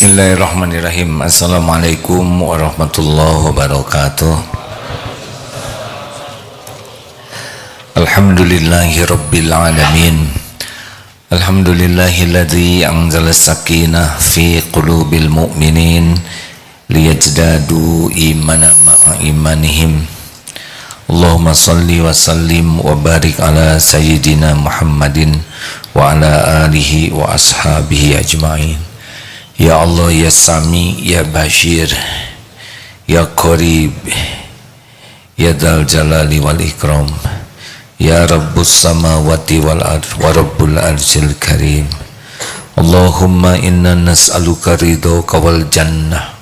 Bismillahirrahmanirrahim. Assalamualaikum warahmatullahi wabarakatuh. Alhamdulillahi rabbil alamin. Alhamdulillahilladzi anzala sakinah fi qulubil mu'minin liyajdadu imana ma'a imanihim. Allahumma salli wa sallim wa barik ala sayyidina Muhammadin wa ala alihi wa ashabihi ajma'in. Ya Allah, ya Sami, ya Bashir, ya Qarib, ya Dzal Jalali wal Ikram, ya Rabbus samawati wal ard wa Rabbul arsyil karim. Allahumma inna nas'aluka ridhaka wal jannah.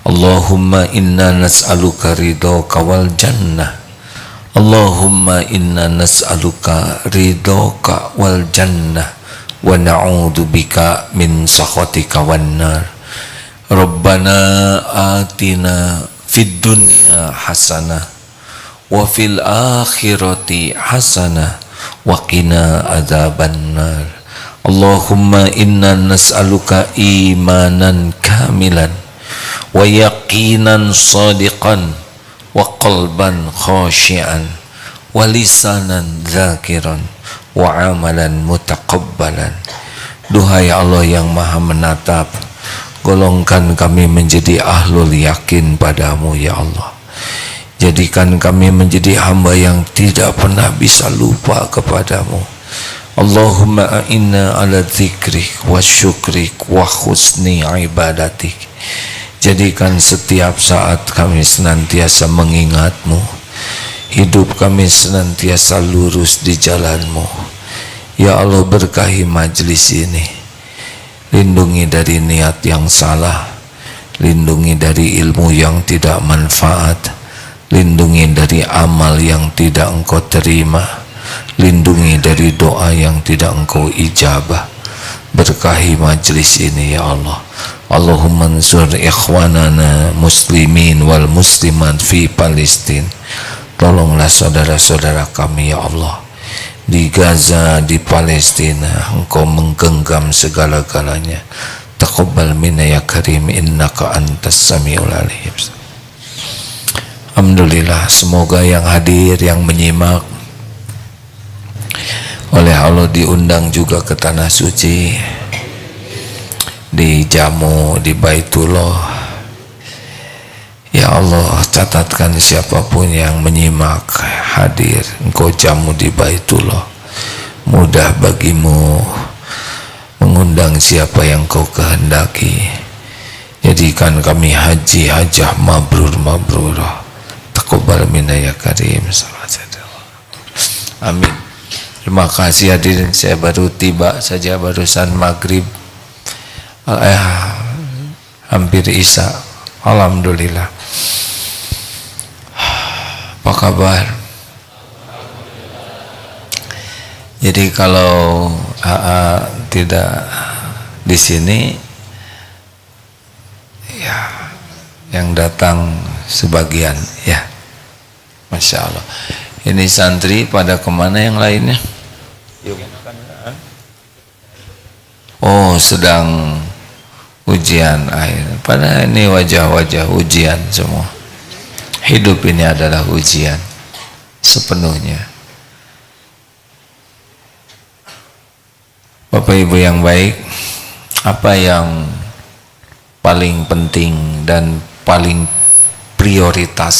Allahumma inna nas'aluka ridhaka wal jannah. Allahumma inna nas'aluka ridhaka wal jannah wa na'udzu bika min sakhatika wan nar. Rabbana atina fid dunya hasanah wa fil akhirati hasanah wa qina adzabannar. Allahumma inna nas'aluka imanan kamilan wa yaqinan shadiqan wa qalban khashi'an wa lisanan dzakiran wa amalan mutaqabbalan. Duhai Allah yang maha menatap, golongkan kami menjadi ahlul yakin padamu ya Allah. Jadikan kami menjadi hamba yang tidak pernah bisa lupa kepadamu. Allahumma a'inna ala dzikrik wa syukrik wa husni ibadatik. Jadikan setiap saat kami senantiasa mengingatmu, hidup kami senantiasa lurus di jalanmu. Ya Allah, berkahi majlis ini, lindungi dari niat yang salah, lindungi dari ilmu yang tidak manfaat, lindungi dari amal yang tidak engkau terima, lindungi dari doa yang tidak engkau ijabah. Berkahi majlis ini ya Allah. Allahumma ansur ikhwanana muslimin wal muslimat fi Palestin. Tolonglah saudara-saudara kami ya Allah di Gaza, di Palestina. Engkau menggenggam segala-galanya. Taqabbal minna ya karim innaka antas samiul alim. Alhamdulillah, semoga yang hadir, yang menyimak oleh Allah diundang juga ke tanah suci, dijamu di Baitullah. Ya Allah, catatkan siapapun yang menyimak hadir, engkau jamu di Baitullah. Mudah bagimu mengundang siapa yang kau kehendaki. Jadikan kami haji hajah mabrur mabrurah. Taqabbal minna ya karim. Amin. Terima kasih hadirin, saya baru tiba saja barusan maghrib, hampir isya. Alhamdulillah. Apa kabar? Jadi kalau tidak di sini, ya yang datang sebagian, ya, Masya Allah. Ini santri pada kemana yang lainnya? Oh, sedang ujian akhir. Pada ini wajah-wajah ujian semua. Hidup ini adalah ujian sepenuhnya. Bapak Ibu yang baik, apa yang paling penting dan paling prioritas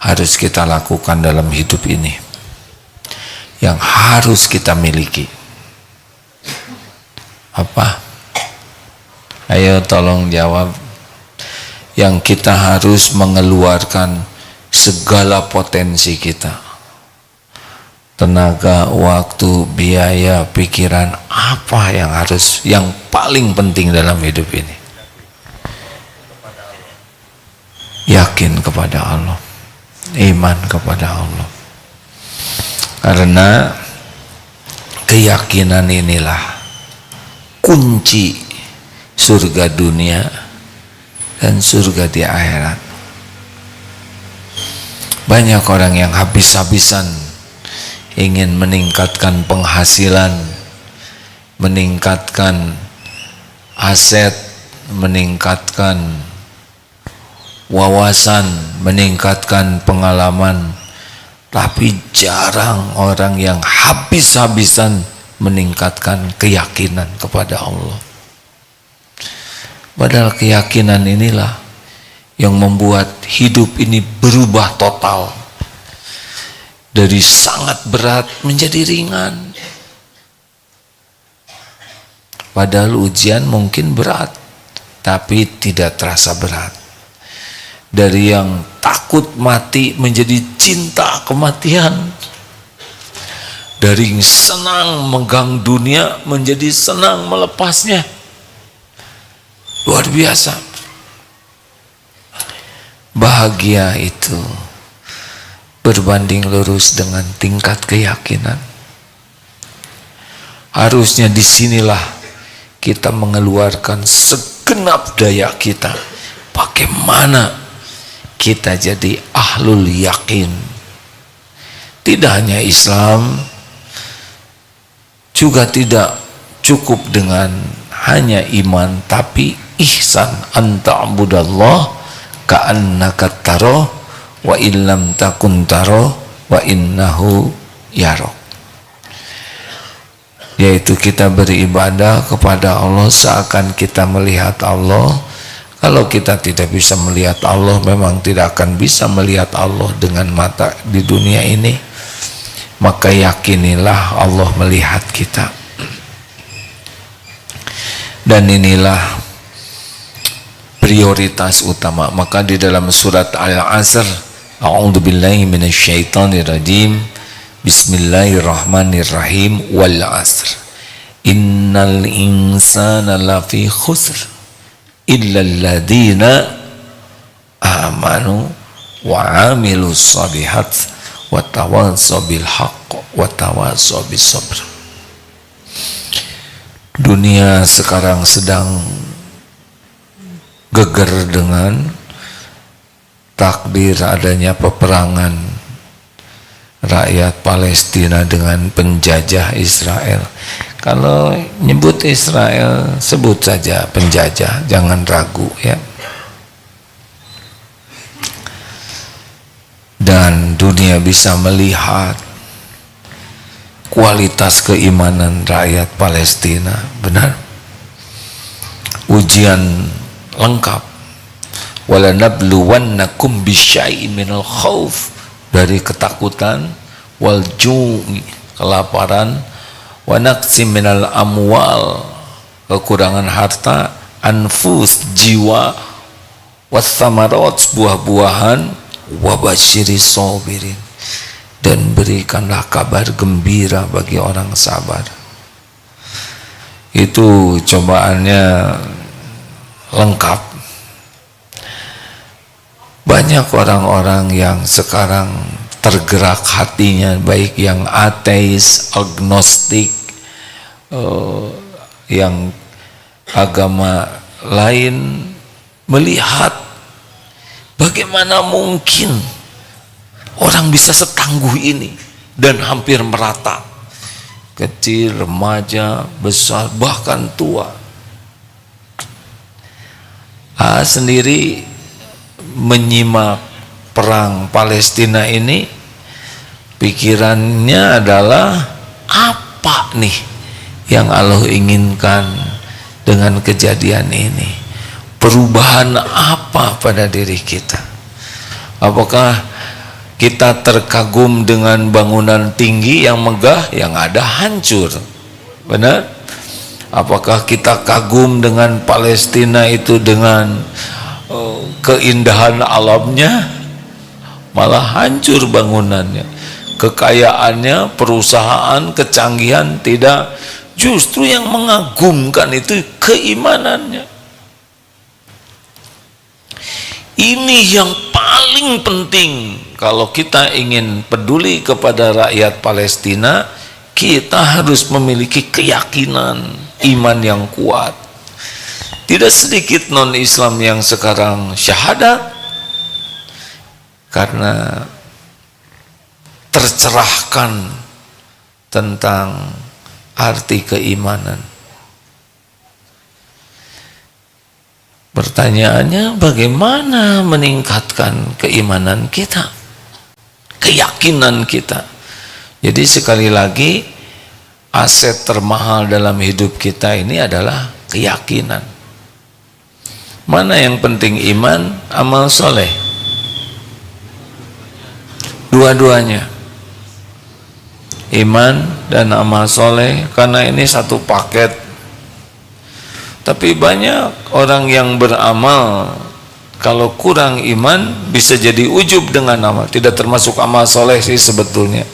harus kita lakukan dalam hidup ini, yang harus kita miliki? Apa? Ayo tolong jawab. Yang kita harus mengeluarkan segala potensi kita, tenaga, waktu, biaya, pikiran. Apa yang paling penting dalam hidup ini? Yakin kepada Allah, iman kepada Allah. Karena keyakinan inilah kunci surga dunia dan surga di akhirat. Banyak orang yang habis-habisan ingin meningkatkan penghasilan, meningkatkan aset, meningkatkan wawasan, meningkatkan pengalaman, tapi jarang orang yang habis-habisan meningkatkan keyakinan kepada Allah. Padahal keyakinan inilah yang membuat hidup ini berubah total, dari sangat berat menjadi ringan. Padahal ujian mungkin berat, tapi tidak terasa berat. Dari yang takut mati menjadi cinta kematian. Dari yang senang megang dunia menjadi senang melepasnya. Luar biasa. Bahagia itu berbanding lurus dengan tingkat keyakinan. Harusnya disinilah kita mengeluarkan segenap daya kita. Bagaimana kita jadi ahlul yakin. Tidak hanya Islam, juga tidak cukup dengan hanya iman, tapi ihsan, anta'budallah ka'annaka taro wa illam takun taro wa innahu yarok. Yaitu kita beribadah kepada Allah seakan kita melihat Allah. Kalau kita tidak bisa melihat Allah, memang tidak akan bisa melihat Allah dengan mata di dunia ini. Maka yakinilah Allah melihat kita. Dan inilah prioritas utama. Maka di dalam surat Al-Asr, a'udzubillahi minasyaitonirrajim, bismillahirrahmanirrahim, wal asr innal insana lafi khusr illalladzina amanu wa amilus shalihat wa tawassaw bil haqq wa tawassaw bis sabr. Dunia sekarang sedang geger dengan takdir adanya peperangan rakyat Palestina dengan penjajah Israel. Kalau nyebut Israel, sebut saja penjajah, jangan ragu ya. Dan dunia bisa melihat kualitas keimanan rakyat Palestina, benar. Ujian lengkap. Walanabluwannakum bisyai'in minal khauf, dari ketakutan, wal ju'i, kelaparan, wa naqsim minal amwal, kekurangan harta, anfus, jiwa, wathamarat, buah-buahan, wa basyiris sabirin, dan berikanlah kabar gembira bagi orang sabar. Itu cobaannya lengkap. Banyak orang-orang yang sekarang tergerak hatinya, baik yang ateis, agnostik, yang agama lain, melihat bagaimana mungkin orang bisa setangguh ini dan hampir merata, kecil, remaja, besar, bahkan tua. Sendiri menyimak perang Palestina ini, pikirannya adalah apa nih yang Allah inginkan dengan kejadian ini? Perubahan apa pada diri kita? Apakah kita terkagum dengan bangunan tinggi yang megah, yang ada hancur? Benar? Apakah kita kagum dengan Palestina itu dengan keindahan alamnya, malah hancur bangunannya, kekayaannya, perusahaan, kecanggihan? Tidak, justru yang mengagumkan itu keimanannya. Ini yang paling penting. Kalau kita ingin peduli kepada rakyat Palestina, kita harus memiliki keyakinan, iman yang kuat. Tidak sedikit non-Islam yang sekarang syahadat karena tercerahkan tentang arti keimanan. Pertanyaannya, bagaimana meningkatkan keimanan kita, keyakinan kita? Jadi sekali lagi, aset termahal dalam hidup kita ini adalah keyakinan. Mana yang penting, iman, amal soleh? Dua-duanya, iman dan amal soleh, karena ini satu paket. Tapi banyak orang yang beramal, kalau kurang iman bisa jadi ujub dengan amal. Tidak termasuk amal soleh sih sebetulnya.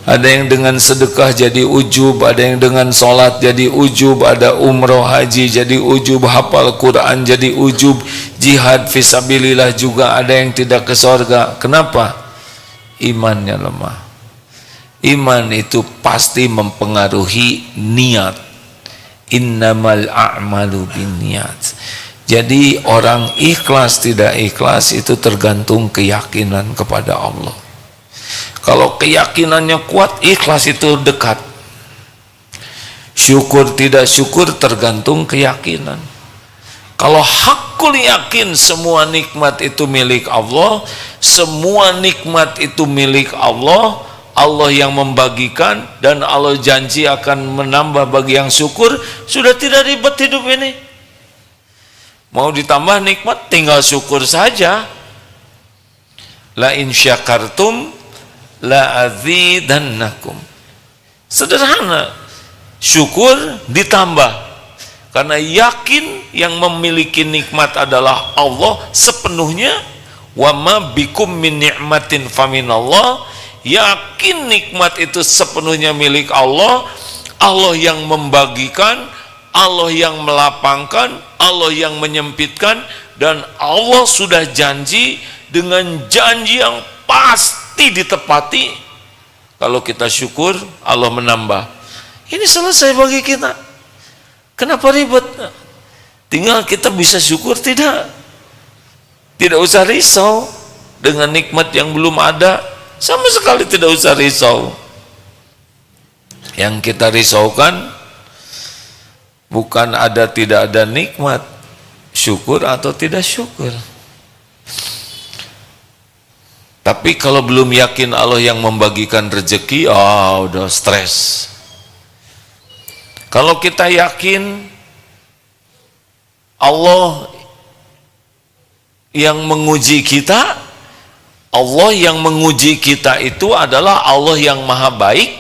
Ada yang dengan sedekah jadi ujub, ada yang dengan sholat jadi ujub, ada umroh haji jadi ujub, hafal Quran jadi ujub, jihad fisabilillah juga ada yang tidak ke surga. Kenapa? Imannya lemah. Iman itu pasti mempengaruhi niat. Innamal a'malu binniyat. Jadi orang ikhlas tidak ikhlas itu tergantung keyakinan kepada Allah. Kalau keyakinannya kuat, ikhlas itu dekat. Syukur tidak syukur tergantung keyakinan. Kalau hakul yakin semua nikmat itu milik Allah, semua nikmat itu milik Allah, Allah yang membagikan, dan Allah janji akan menambah bagi yang syukur, sudah tidak ribet hidup ini. Mau ditambah nikmat tinggal syukur saja. La in syakartum la azidannakum. Sederhana, syukur ditambah, karena yakin yang memiliki nikmat adalah Allah sepenuhnya. Wa ma bikum min ni'matin faminallah. Yakin nikmat itu sepenuhnya milik Allah. Allah yang membagikan, Allah yang melapangkan, Allah yang menyempitkan, dan Allah sudah janji dengan janji yang pasti ditepati. Kalau kita syukur, Allah menambah. Ini selesai bagi kita. Kenapa ribet? Tinggal kita bisa syukur tidak usah risau dengan nikmat yang belum ada. Sama sekali tidak usah risau. Yang kita risaukan bukan ada tidak ada nikmat, syukur atau tidak syukur. Tapi kalau belum yakin Allah yang membagikan rezeki, udah stres. Kalau kita yakin Allah yang menguji kita, Allah yang menguji kita itu adalah Allah yang maha baik,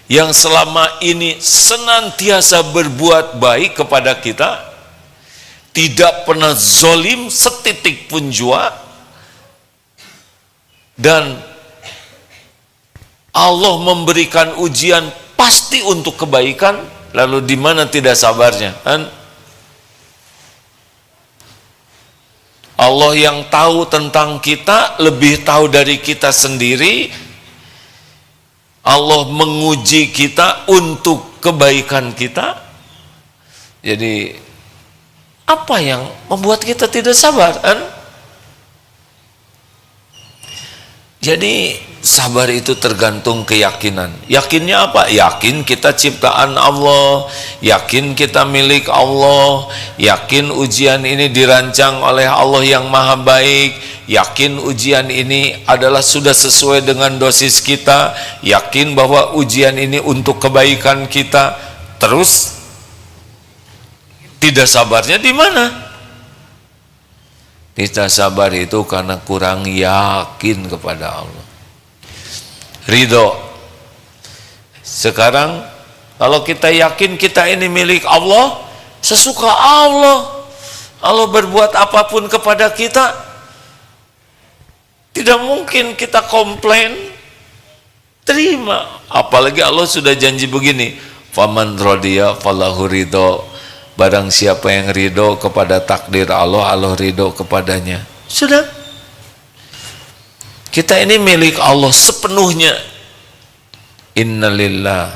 yang selama ini senantiasa berbuat baik kepada kita, tidak pernah zolim setitik pun jua, dan Allah memberikan ujian pasti untuk kebaikan. Lalu di mana tidak sabarnya, kan? Allah yang tahu tentang kita, lebih tahu dari kita sendiri. Allah menguji kita untuk kebaikan kita. Jadi apa yang membuat kita tidak sabar, kan? Jadi sabar itu tergantung keyakinan. Yakinnya apa? Yakin kita ciptaan Allah, yakin kita milik Allah, yakin ujian ini dirancang oleh Allah yang maha baik, yakin ujian ini adalah sudah sesuai dengan dosis kita, yakin bahwa ujian ini untuk kebaikan kita. Terus tidak sabarnya di mana? Tidak sabar itu karena kurang yakin kepada Allah. Ridho. Sekarang kalau kita yakin kita ini milik Allah, sesuka Allah, Allah berbuat apapun kepada kita, tidak mungkin kita komplain, terima. Apalagi Allah sudah janji begini, faman radiya falahu ridho. Barang siapa yang ridho kepada takdir Allah, Allah ridho kepadanya. Sudah. Kita ini milik Allah sepenuhnya. Innalillah.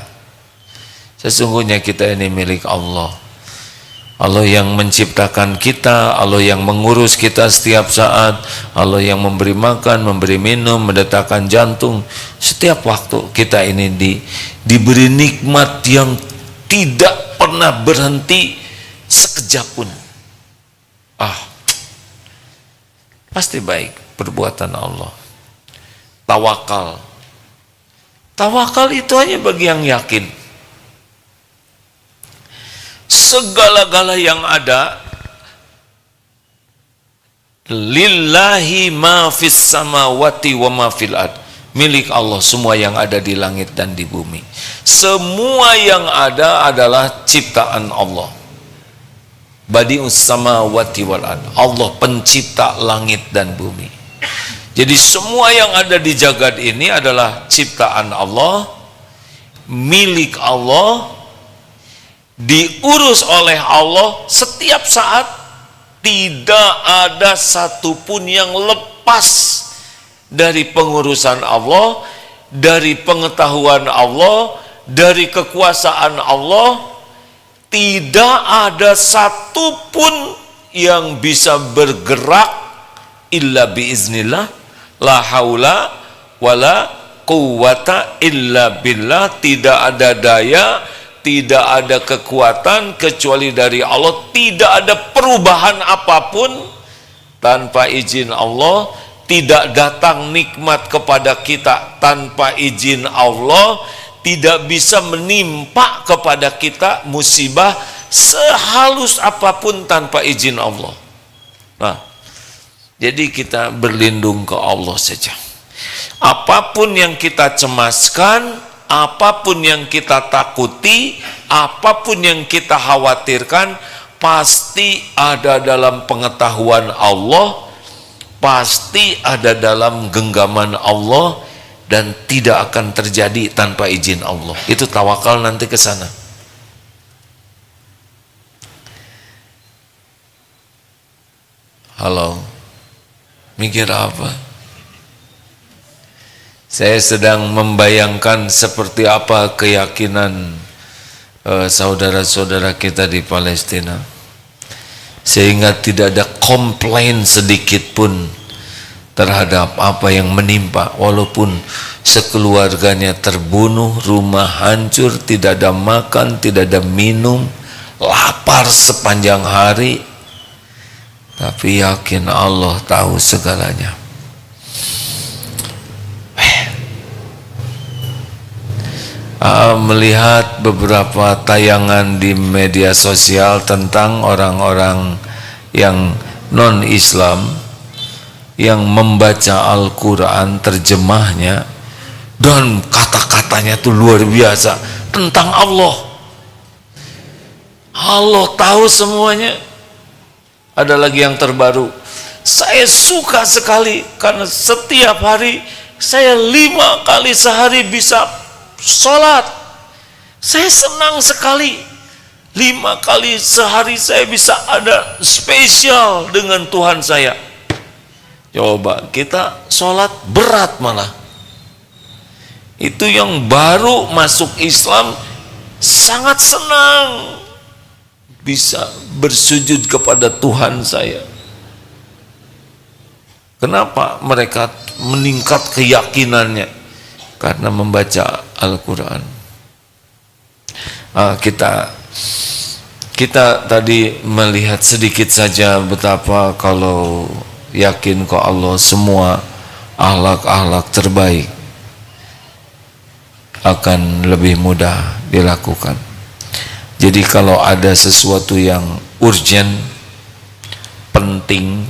Sesungguhnya kita ini milik Allah. Allah yang menciptakan kita, Allah yang mengurus kita setiap saat, Allah yang memberi makan, memberi minum, mendetakkan jantung. Setiap waktu kita ini diberi nikmat yang tidak pernah berhenti sekejap pun. pasti baik perbuatan Allah. Tawakal itu hanya bagi yang yakin. Segala-gala yang ada, lillahi ma fis samawati wa ma fil ard, milik Allah semua yang ada di langit dan di bumi. Semua yang ada adalah ciptaan Allah. Badi'us samawati wal ard, Allah pencipta langit dan bumi. Jadi semua yang ada di jagat ini adalah ciptaan Allah, milik Allah, diurus oleh Allah setiap saat. Tidak ada satupun yang lepas dari pengurusan Allah, dari pengetahuan Allah, dari kekuasaan Allah. Tidak ada satupun yang bisa bergerak illa biiznillah, la haula wala quwwata illa billah. Tidak ada daya, tidak ada kekuatan kecuali dari Allah. Tidak ada perubahan apapun tanpa izin Allah. Tidak datang nikmat kepada kita tanpa izin Allah. Tidak bisa menimpa kepada kita musibah sehalus apapun tanpa izin Allah. Nah, jadi kita berlindung ke Allah saja. Apapun yang kita cemaskan, apapun yang kita takuti, apapun yang kita khawatirkan, pasti ada dalam pengetahuan Allah, pasti ada dalam genggaman Allah, dan tidak akan terjadi tanpa izin Allah. Itu tawakal nanti ke sana. Halo, mikir apa? Saya sedang membayangkan seperti apa keyakinan saudara-saudara kita di Palestina, sehingga tidak ada komplain sedikit pun terhadap apa yang menimpa, walaupun sekeluarganya terbunuh, rumah hancur, tidak ada makan, tidak ada minum, lapar sepanjang hari, tapi yakin Allah tahu segalanya. Melihat beberapa tayangan di media sosial tentang orang-orang yang non-Islam yang membaca Al-Quran terjemahnya, dan kata-katanya itu luar biasa tentang Allah. Allah tahu semuanya. Ada lagi yang terbaru, saya suka sekali karena setiap hari saya 5 kali sehari bisa sholat. Saya senang sekali 5 kali sehari saya bisa ada spesial dengan Tuhan saya. Coba kita sholat berat malah. Itu yang baru masuk Islam sangat senang bisa bersujud kepada Tuhan saya. Kenapa mereka meningkat keyakinannya? Karena membaca Al-Quran. Kita tadi melihat sedikit saja betapa kalau yakin ke Allah, semua akhlak-akhlak terbaik akan lebih mudah dilakukan. Jadi kalau ada sesuatu yang urgent, penting,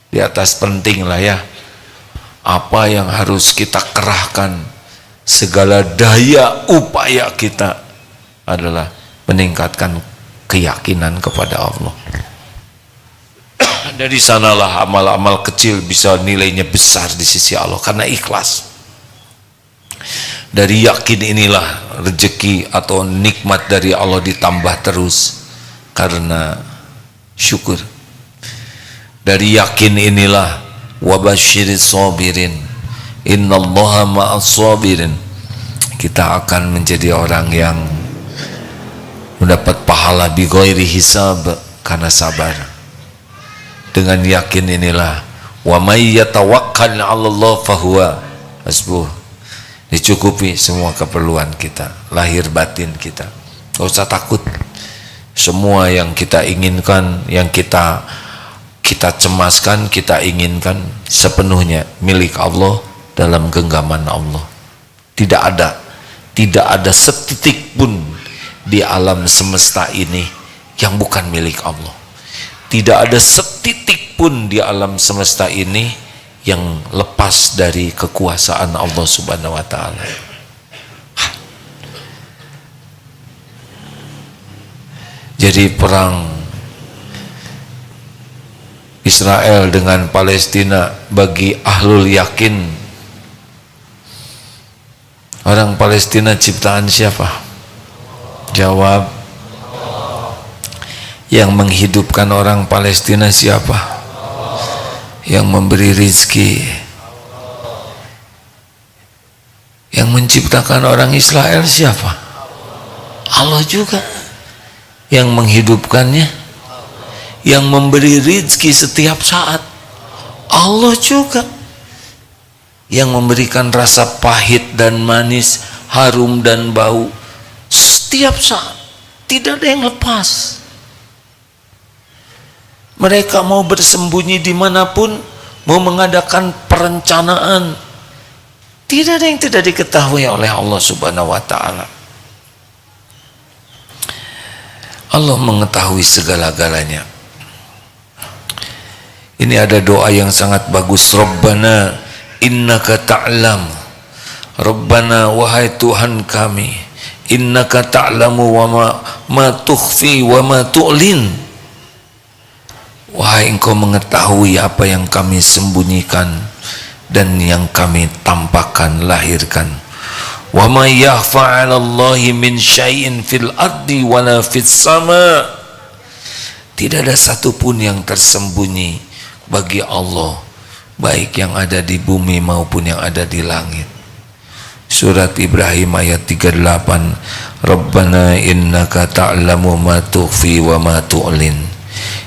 di atas penting lah ya, apa yang harus kita kerahkan, segala daya upaya kita adalah meningkatkan keyakinan kepada Allah. Dari sanalah amal-amal kecil bisa nilainya besar di sisi Allah karena ikhlas. Dari yakin inilah rezeki atau nikmat dari Allah ditambah terus karena syukur. Dari yakin inilah wabasyiris sabirin, innallaha ma'as sabirin, kita akan menjadi orang yang mendapat pahala bi ghairi hisab karena sabar. Dengan yakin inilah wa may yatawakkal 'ala Allah fahuwa hasbuh, dicukupi semua keperluan kita, lahir batin kita. Gak usah takut. Semua yang kita inginkan, yang kita kita cemaskan, kita inginkan sepenuhnya milik Allah dalam genggaman Allah. Tidak ada setitik pun di alam semesta ini yang bukan milik Allah. Tidak ada setitik pun di alam semesta ini yang lepas dari kekuasaan Allah Subhanahu wa taala. Jadi perang Israel dengan Palestina bagi ahlul yakin, orang Palestina ciptaan siapa? Jawab. Yang menghidupkan orang Palestina siapa? Yang memberi rizki. Yang menciptakan orang Israel siapa? Allah juga. Yang menghidupkannya, yang memberi rizki setiap saat, Allah juga. Yang memberikan rasa pahit dan manis, harum dan bau setiap saat, tidak ada yang lepas. Mereka mau bersembunyi dimanapun, mau mengadakan perencanaan, tidak ada yang tidak diketahui oleh Allah Subhanahu wa ta'ala. Allah mengetahui segala-galanya. Ini ada doa yang sangat bagus. Rabbana innaka ta'lam. Rabbana, wahai Tuhan kami, innaka ta'lamu wa ma tukhfi wa ma tu'lin. Wahai Engkau mengetahui apa yang kami sembunyikan dan yang kami tampakkan, lahirkan. Wa ma yakhfa 'ala Allahi min syai'in fil ardi wala fis sama. Tidak ada satupun yang tersembunyi bagi Allah, baik yang ada di bumi maupun yang ada di langit. Surat Ibrahim ayat 38. Rabbana innaka ta'lamu ma tukhfi wa ma tu'lin.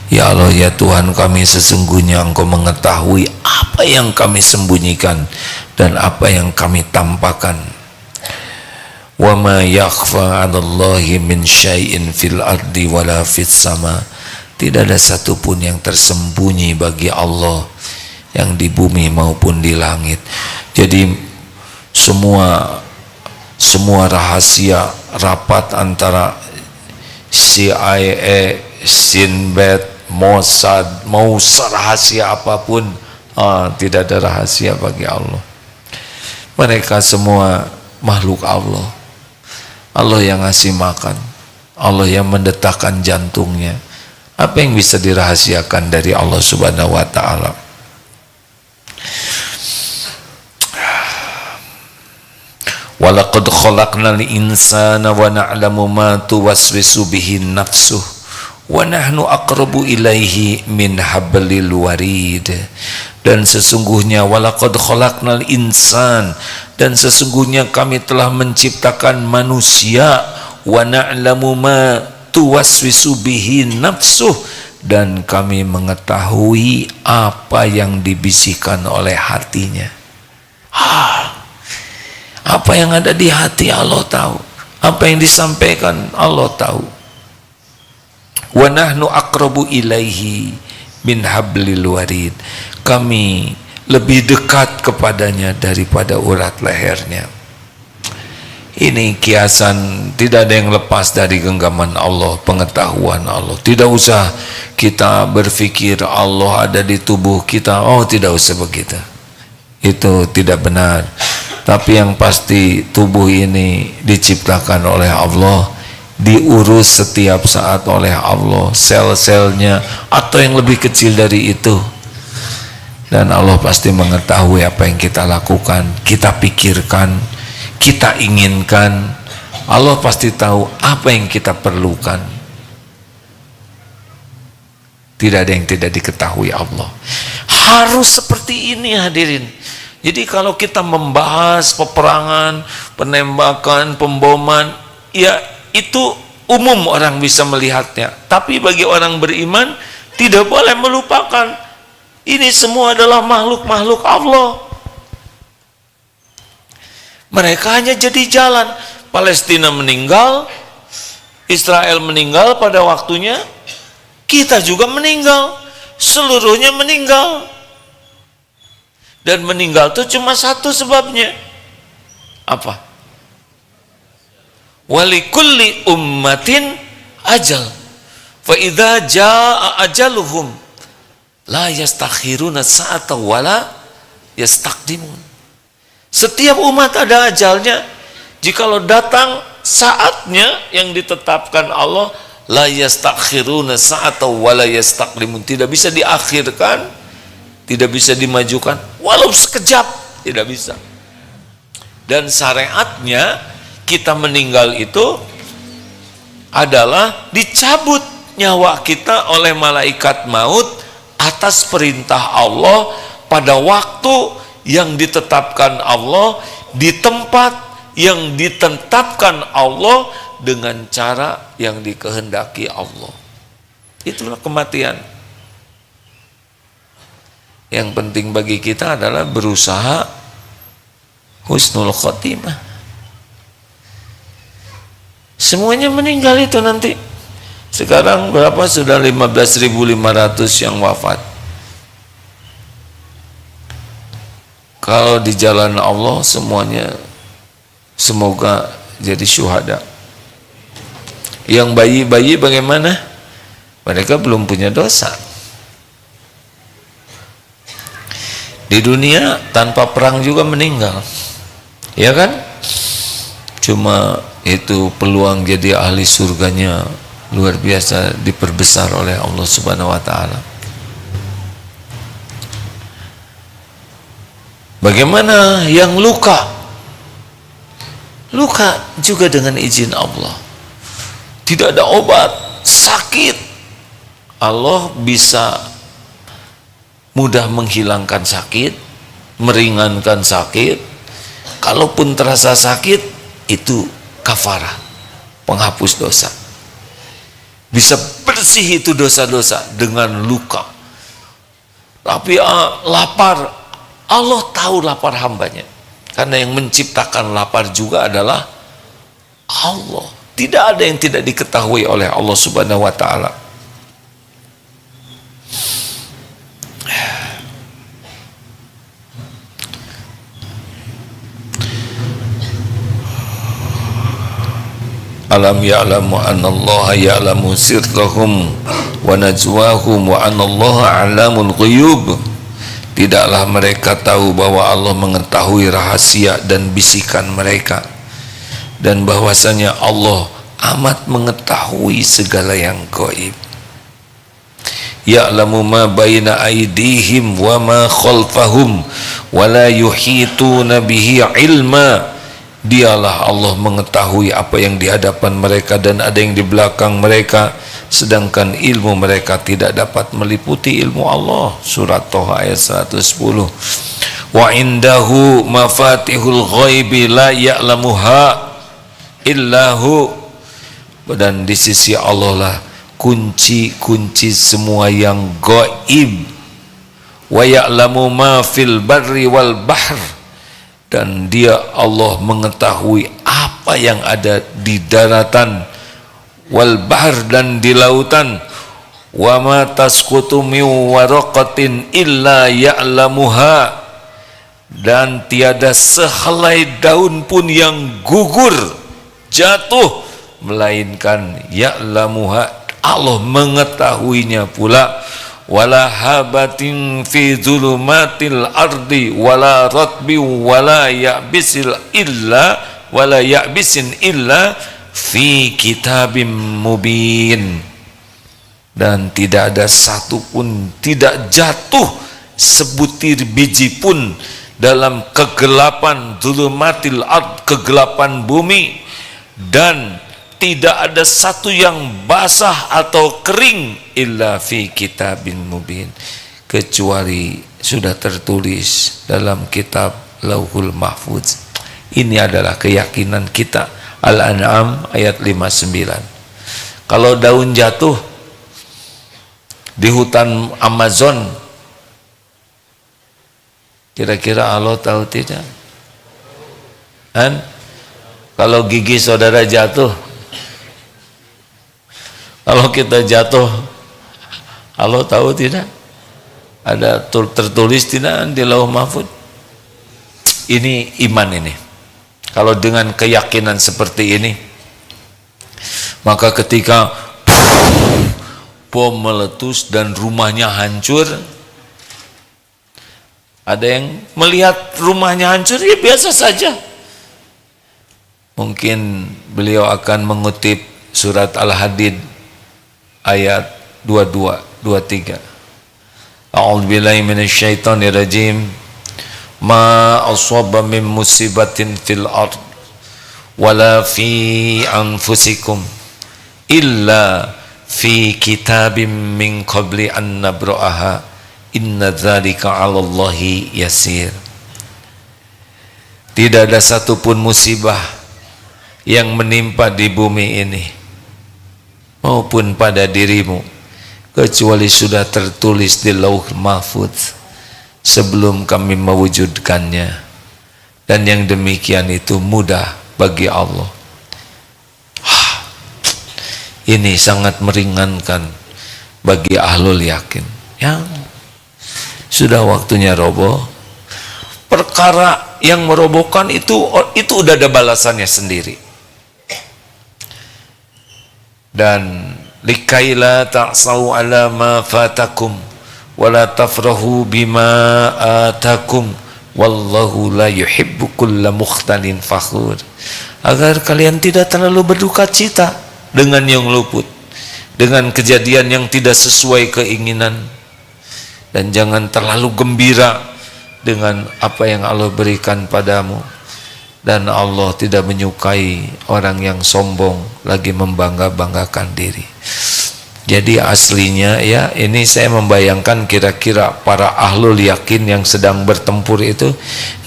Ya Allah, ya Tuhan kami, sesungguhnya Engkau mengetahui apa yang kami sembunyikan dan apa yang kami tampakkan. Wa ma yakhfa 'ala Allahi min syai'in fil ardi wala fis sama. Tidak ada satupun yang tersembunyi bagi Allah yang di bumi maupun di langit. Jadi semua rahasia rapat antara CIA, Sinbad, Mossad, mau rahasia apapun, tidak ada rahasia bagi Allah. Mereka semua makhluk Allah. Allah yang ngasih makan, Allah yang mendetakkan jantungnya. Apa yang bisa dirahasiakan dari Allah Subhanahu wa ta'ala? Walaqad khalaqnal insana wa na'lamu ma tuwaswisu bihi nafsuh wa nahnu aqrabu ilaihi min hablil warid. Dan sesungguhnya walaqad khalaqnal insan, dan sesungguhnya kami telah menciptakan manusia, wa na'lamu ma tuwaswisu bihi nafsuh, dan kami mengetahui apa yang dibisikkan oleh hatinya. Apa yang ada di hati Allah tahu, apa yang disampaikan Allah tahu. Wa nahnu aqrabu ilaihi min hablil warid. Kami lebih dekat kepadanya daripada urat lehernya. Ini kiasan, tidak ada yang lepas dari genggaman Allah, pengetahuan Allah. Tidak usah kita berpikir Allah ada di tubuh kita. Oh, tidak usah begitu. Itu tidak benar. Tapi yang pasti tubuh ini diciptakan oleh Allah, diurus setiap saat oleh Allah, sel-selnya atau yang lebih kecil dari itu. Dan Allah pasti mengetahui apa yang kita lakukan, kita pikirkan, kita inginkan. Allah pasti tahu apa yang kita perlukan. Tidak ada yang tidak diketahui Allah. Harus seperti ini hadirin. Jadi kalau kita membahas peperangan, penembakan, pemboman, ya itu umum orang bisa melihatnya. Tapi bagi orang beriman tidak boleh melupakan ini semua adalah makhluk-makhluk Allah. Mereka hanya jadi jalan. Palestina meninggal, Israel meninggal pada waktunya, kita juga meninggal. seluruhnya meninggal. Dan meninggal itu cuma satu sebabnya. Apa? Walikulli ummatin ajal. Fa idza jaa ajaluhum la yastakhiruna sa'atan wala yastaqdimun. Setiap umat ada ajalnya. Jikalau datang saatnya yang ditetapkan Allah, la yastakhiruna sa'atan wala yastaqdimun, tidak bisa diakhirkan, tidak bisa dimajukan walau sekejap, tidak bisa. Dan syariatnya kita meninggal itu adalah dicabut nyawa kita oleh malaikat maut atas perintah Allah pada waktu yang ditetapkan Allah, di tempat yang ditetapkan Allah, dengan cara yang dikehendaki Allah. Itulah kematian. Yang penting bagi kita adalah berusaha husnul khotimah. Semuanya meninggal itu nanti. Sekarang berapa? Sudah 15.500 yang wafat. Kalau di jalan Allah semuanya semoga jadi syuhada. Yang bayi-bayi bagaimana? Mereka belum punya dosa. Di dunia tanpa perang juga meninggal, ya kan? Cuma itu peluang jadi ahli surganya luar biasa diperbesar oleh Allah Subhanahu wa taala. Bagaimana yang luka? Luka juga dengan izin Allah. Tidak ada obat, sakit. Allah bisa mudah menghilangkan sakit, meringankan sakit. Kalaupun terasa sakit, itu kafarah, penghapus dosa. Bisa bersih itu dosa-dosa dengan luka. Tapi lapar, Allah tahu lapar hambanya. Karena yang menciptakan lapar juga adalah Allah. Tidak ada yang tidak diketahui oleh Allah Subhanahu wa taala. Alam ya'lamu annallaha ya'lamu sirrahum wa najwahum wa annallaha a'lamul ghuyub. Tidaklah mereka tahu bahwa Allah mengetahui rahasia dan bisikan mereka, dan bahwasanya Allah amat mengetahui segala yang gaib. Ya'lamu ma baina aydihim wa ma khalfahum wa la yuhituna bihi ilma. Dialah Allah mengetahui apa yang di hadapan mereka dan ada yang di belakang mereka, sedangkan ilmu mereka tidak dapat meliputi ilmu Allah. Surat Toha ayat 110. Wa indahu mafatihul ghaibi la ya'lamuha illahu. Dan di sisi Allah lah kunci-kunci semua yang gaib. Wa ya'lamu ma fil barri wal bahr. Dan dia Allah mengetahui apa yang ada di daratan, wal bahr, dan di lautan. Wa ma tasqutu min waraqatin illa ya'lamuha. Dan tiada sehelai daun pun yang gugur, jatuh, melainkan ya'lamuha, Allah mengetahuinya pula. Wala habatin fi zulumatil ardi wala ratbi wala ya'bisin illa fi kitabim mubin. Dan tidak ada satupun, tidak jatuh sebutir biji pun dalam kegelapan zulumatil ard, kegelapan bumi, dan tidak ada satu yang basah atau kering illa fi kitabin mubin, kecuali sudah tertulis dalam kitab Lauhul Mahfuz. Ini adalah keyakinan kita. Al-An'am ayat 59. Kalau daun jatuh di hutan Amazon, kira-kira Allah tahu tidak? Kan? Kalau gigi saudara jatuh, kalau kita jatuh, Allah tahu tidak? Ada tertulis tidak di Lauh Mahfuz? Ini iman ini. Kalau dengan keyakinan seperti ini, maka ketika bom meletus dan rumahnya hancur, ada yang melihat rumahnya hancur, ya biasa saja. Mungkin beliau akan mengutip surat Al-Hadid ayat 22, 23. A'udzubillahi minasyaitonirrajim. Ma aswaba min musibatin fil ard wala fi anfusikum illa fi kitabim min qabli an nabra'aha inna dzalika 'alallahi yasir. Tidak ada satupun musibah yang menimpa di bumi ini maupun pada dirimu kecuali sudah tertulis di Lauh Mahfuz sebelum kami mewujudkannya, dan yang demikian itu mudah bagi Allah. Ini sangat meringankan bagi ahlul yakin yang sudah waktunya roboh. Perkara yang merobohkan itu udah ada balasannya sendiri. Dan likaila ta'sau ala ma fatakum wala tafrahu bima atakum wallahu la yuhibbu kulla mukhtalin fakhur. Agar kalian tidak terlalu berduka cita dengan yang luput, dengan kejadian yang tidak sesuai keinginan, dan jangan terlalu gembira dengan apa yang Allah berikan padamu. Dan Allah tidak menyukai orang yang sombong lagi membangga-banggakan diri. Jadi aslinya ya, ini saya membayangkan kira-kira para ahlul yakin yang sedang bertempur itu,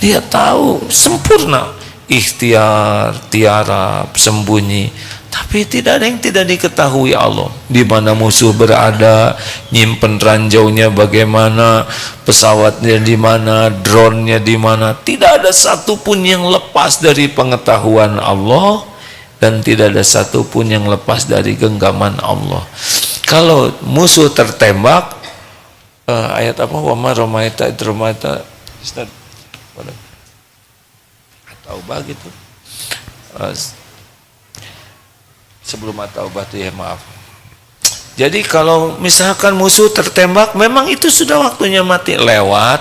dia tahu sempurna ikhtiar, tiarap, sembunyi, tapi tidak ada yang tidak diketahui Allah. Di mana musuh berada, nyimpen ranjaunya bagaimana, pesawatnya di mana, drone-nya di mana, tidak ada satupun yang lepas dari pengetahuan Allah, dan tidak ada satupun yang lepas dari genggaman Allah. Kalau musuh tertembak, ayat apa? Wama romaita idromaita, At-Taubah gitu. Sebelum At-Taubah itu ya, maaf. Jadi kalau misalkan musuh tertembak, memang itu sudah waktunya mati, lewat.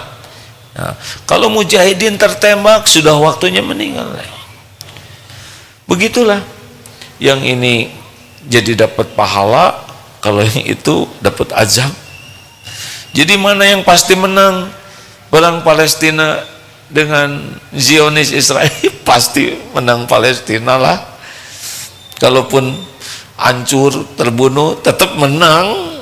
Nah, kalau mujahidin tertembak, sudah waktunya meninggal. Begitulah. Yang ini jadi dapat pahala, kalau yang itu dapat azab. Jadi mana yang pasti menang? Perang Palestina dengan Zionis Israel, pasti menang Palestina lah. Kalaupun hancur, terbunuh, tetap menang.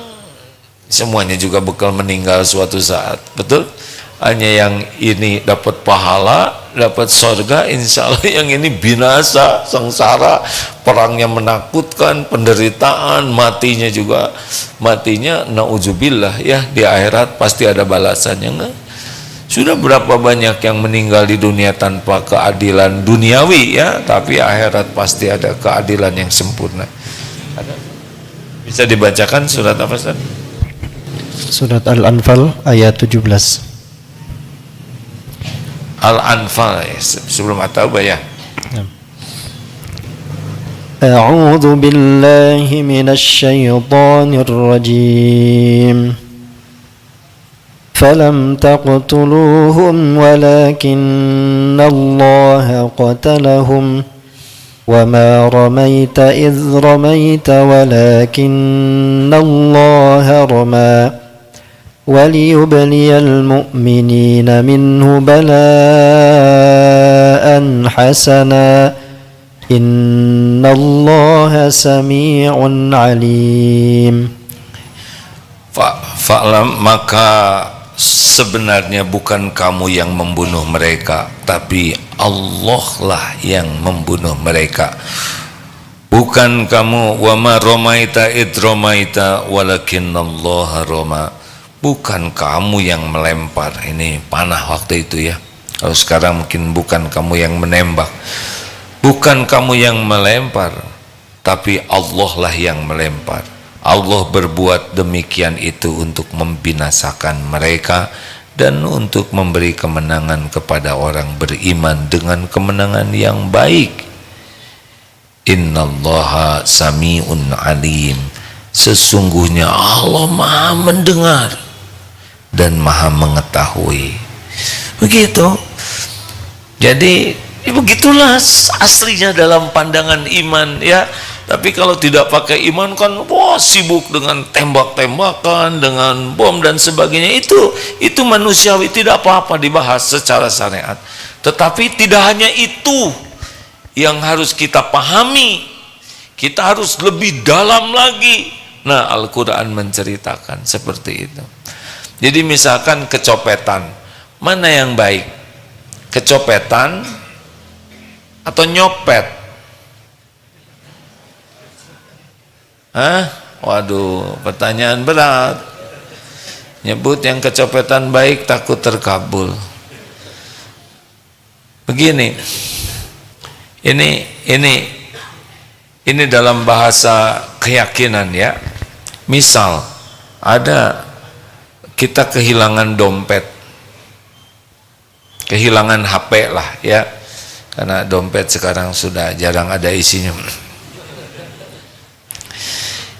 Semuanya juga bakal meninggal suatu saat, betul? Hanya yang ini dapat pahala, dapat surga, insya Allah yang ini binasa, sengsara, perangnya menakutkan, penderitaan, matinya juga, matinya na'udzubillah ya, di akhirat pasti ada balasannya. Enggak? Sudah berapa banyak yang meninggal di dunia tanpa keadilan duniawi ya, tapi akhirat pasti ada keadilan yang sempurna. Ada. Bisa dibacakan surat apa Ustaz? Surat Al-Anfal ayat 17. Al-Anfal ya, sebelum At-Taubah ya. A'udzu billahi minasy syaithanir rajim. فلم تقتلوهم ولكن الله قتلهم وما رميت إذ رميت ولكن الله رمى وليبلي المؤمنين منه بلاء حسنا إن الله سميع عليم. Fa'lam, maka sebenarnya bukan kamu yang membunuh mereka, tapi Allah lah yang membunuh mereka. Bukan kamu, wa ma romaita id romaita walakinnallaha roma. Bukan kamu yang melempar, ini panah waktu itu ya. Kalau sekarang mungkin bukan kamu yang menembak. Bukan kamu yang melempar, tapi Allah lah yang melempar. Allah berbuat demikian itu untuk membinasakan mereka dan untuk memberi kemenangan kepada orang beriman dengan kemenangan yang baik. Innallaha sami'un alim. Sesungguhnya Allah Maha mendengar dan Maha mengetahui. Begitu. Jadi begitulah aslinya dalam pandangan iman, ya. Tapi kalau tidak pakai iman kan wah sibuk dengan tembak-tembakan, dengan bom dan sebagainya. Itu manusiawi, tidak apa-apa dibahas secara syariat. Tetapi tidak hanya itu yang harus kita pahami, kita harus lebih dalam lagi. Nah, Al-Quran menceritakan seperti itu. Jadi misalkan kecopetan, mana yang baik? Kecopetan atau nyopet? Hah? Waduh, pertanyaan berat. Nyebut yang kecopetan baik takut terkabul. Begini, ini dalam bahasa keyakinan, ya. Misal ada kita kehilangan dompet, kehilangan HP lah, ya, karena dompet sekarang sudah jarang ada isinya.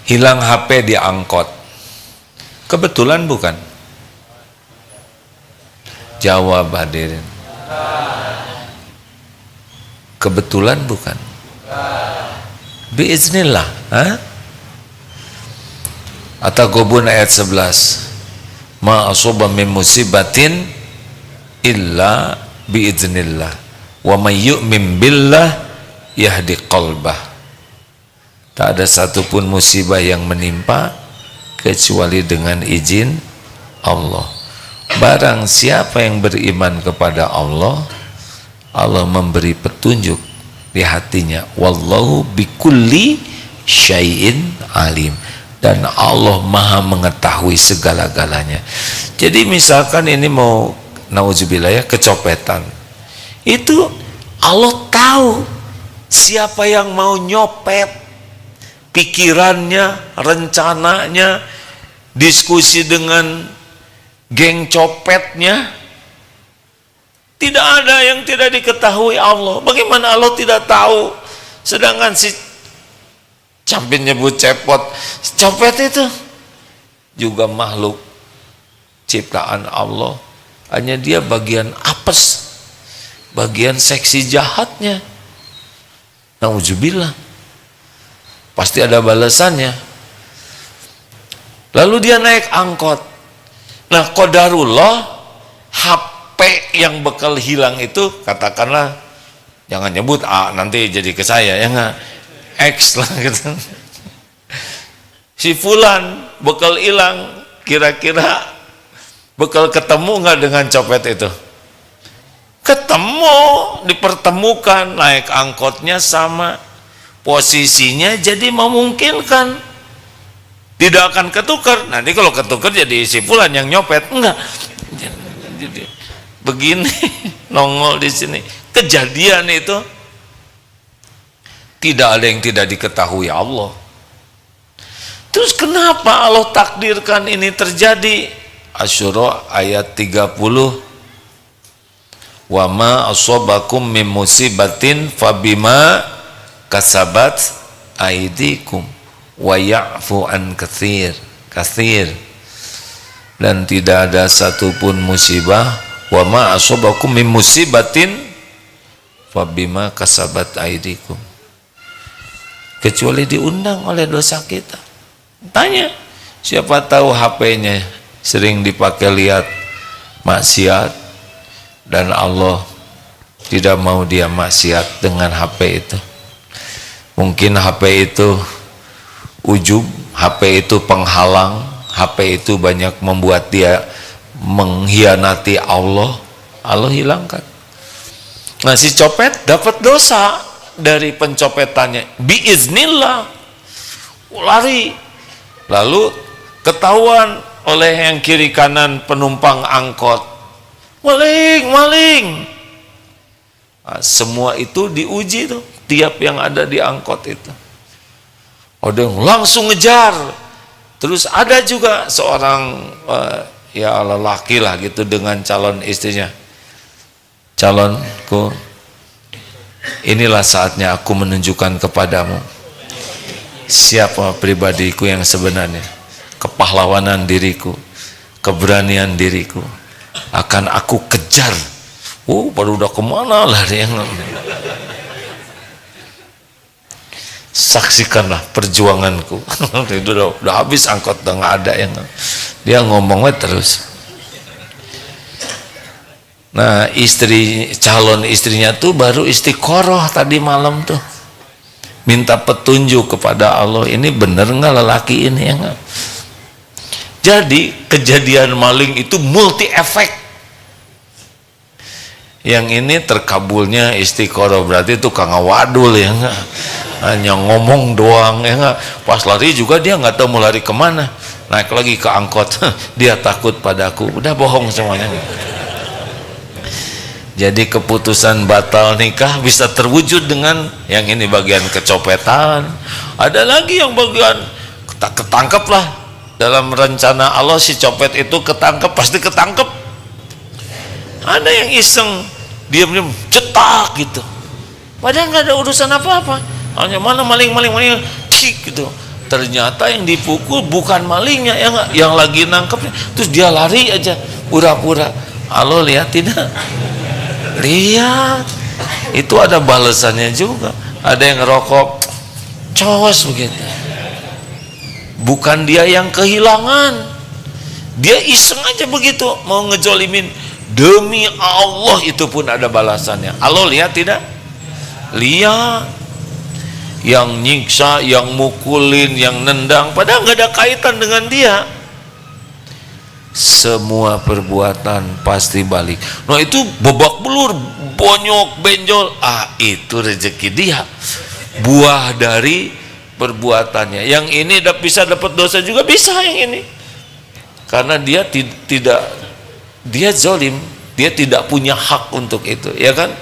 Hilang HP di angkot, kebetulan bukan? Jawab hadirin. Kebetulan bukan? Biiznillah. At-Taghabun ayat 11. Ma asaba min musibatin illa biiznillah wa may yu'min billah yahdi qalbah. Tak ada satupun musibah yang menimpa kecuali dengan izin Allah. Barang siapa yang beriman kepada Allah, Allah memberi petunjuk di hatinya. Wallahu bikulli syai'in alim. Dan Allah Maha mengetahui segala-galanya. Jadi misalkan ini mau nauzubillah, ya, kecopetan. Itu Allah tahu siapa yang mau nyopet. Pikirannya, rencananya, diskusi dengan geng copetnya, tidak ada yang tidak diketahui Allah. Bagaimana Allah tidak tahu? Sedangkan si sampai nyebut cepot, copet itu juga makhluk ciptaan Allah. Hanya dia bagian apes, bagian seksi jahatnya. Nauzubillah. Pasti ada balasannya. Lalu dia naik angkot. Nah, qadarullah, HP yang bekal hilang itu, katakanlah, jangan nyebut A, nanti jadi ke saya, ya enggak, X lah gitu. Si fulan bekal hilang, kira-kira bekal ketemu nggak dengan copet itu? Ketemu, dipertemukan, naik angkotnya sama, posisinya jadi memungkinkan, tidak akan ketukar. Nanti kalau ketukar jadi si fulan yang nyopet, enggak. Jadi begini nongol di sini. Kejadian itu tidak ada yang tidak diketahui Allah. Terus kenapa Allah takdirkan ini terjadi? Asy-Syura ayat 30. Wa ma asabakum min musibatin fabima kasabat aidikum wa ya'fu an katsir. Dan tidak ada satupun musibah, wa ma asabakum min musibatin fabima kasabat aidikum, kecuali diundang oleh dosa kita. Tanya, siapa tahu HP-nya sering dipakai lihat maksiat dan Allah tidak mau dia maksiat dengan HP itu. Mungkin HP itu ujub, HP itu penghalang, HP itu banyak membuat dia mengkhianati Allah. Allah hilangkan. Nah, si copet dapat dosa dari pencopetannya, biiznillah, lari, lalu ketahuan oleh yang kiri kanan penumpang angkot, maling. Nah, semua itu diuji tuh, tiap yang ada di angkot itu. Ada yang langsung ngejar, Terus ada juga seorang ya lelaki lah gitu dengan calon istrinya, calonku, inilah saatnya aku menunjukkan kepadamu siapa pribadiku yang sebenarnya, kepahlawanan diriku, keberanian diriku, akan aku kejar. Baru udah kemana lah dia. Saksikanlah perjuanganku. Itu udah habis angkot, udah nggak ada yang dia ngomongnya terus. Nah, calon istrinya tuh baru istiqoroh tadi malam tuh, minta petunjuk kepada Allah, ini bener nggak lelaki ini ya nggak. Jadi kejadian maling itu multi efek. Yang ini terkabulnya istiqoroh, berarti tukang wadul ya nggak, hanya ngomong doang ya nggak, pas lari juga dia nggak tahu mau lari kemana, naik lagi ke angkot dia takut padaku, udah bohong semuanya. Jadi keputusan batal nikah bisa terwujud dengan yang ini, bagian kecopetan. Ada lagi yang bagian ketangkep lah, dalam rencana Allah si copet itu ketangkep, pasti ketangkep. Ada yang iseng diam-diam cetak gitu, padahal nggak ada urusan apa-apa, hanya mana maling cik gitu. Ternyata yang dipukul bukan malingnya, yang lagi nangkep, terus dia lari aja pura-pura. Allah lihat tidak? Lihat, itu ada balasannya juga. Ada yang ngerokok cos begitu, bukan dia yang kehilangan, dia iseng aja begitu mau ngejolimin. Demi Allah itu pun ada balasannya. Allah lihat tidak? Lihat. Yang nyiksa, yang mukulin, yang nendang, padahal nggak ada kaitan dengan dia. Semua perbuatan pasti balik. Nah itu babak belur, bonyok, benjol, itu rezeki dia, buah dari perbuatannya. Yang ini bisa dapat dosa juga, bisa yang ini, karena dia tidak, dia zalim, dia tidak punya hak untuk itu, ya kan?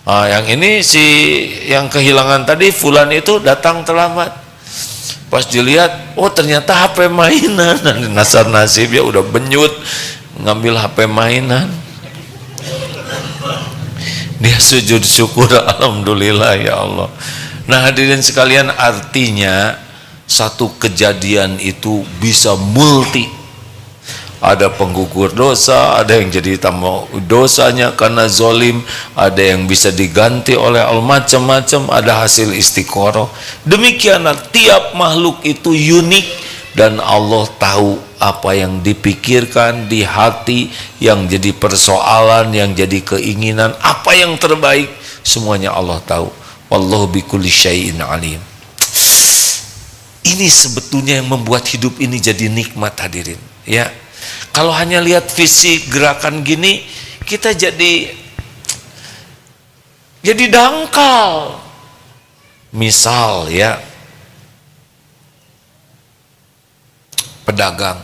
Yang ini si yang kehilangan tadi, fulan itu datang terlambat, pas dilihat, ternyata HP mainan. Nasar nasib ya udah benyut ngambil HP mainan, dia sujud syukur, alhamdulillah ya Allah. Nah hadirin sekalian, artinya satu kejadian itu bisa multi. Ada penggugur dosa, ada yang jadi tambah dosanya karena zolim, ada yang bisa diganti oleh Allah, macam-macam, ada hasil istiqoroh. Demikianlah tiap makhluk itu unik, dan Allah tahu apa yang dipikirkan di hati, yang jadi persoalan, yang jadi keinginan, apa yang terbaik, semuanya Allah tahu. Wallahu bikulli syai'in alim. Ini sebetulnya yang membuat hidup ini jadi nikmat hadirin, ya. Kalau hanya lihat fisik gerakan gini, kita jadi dangkal. Misal ya, pedagang,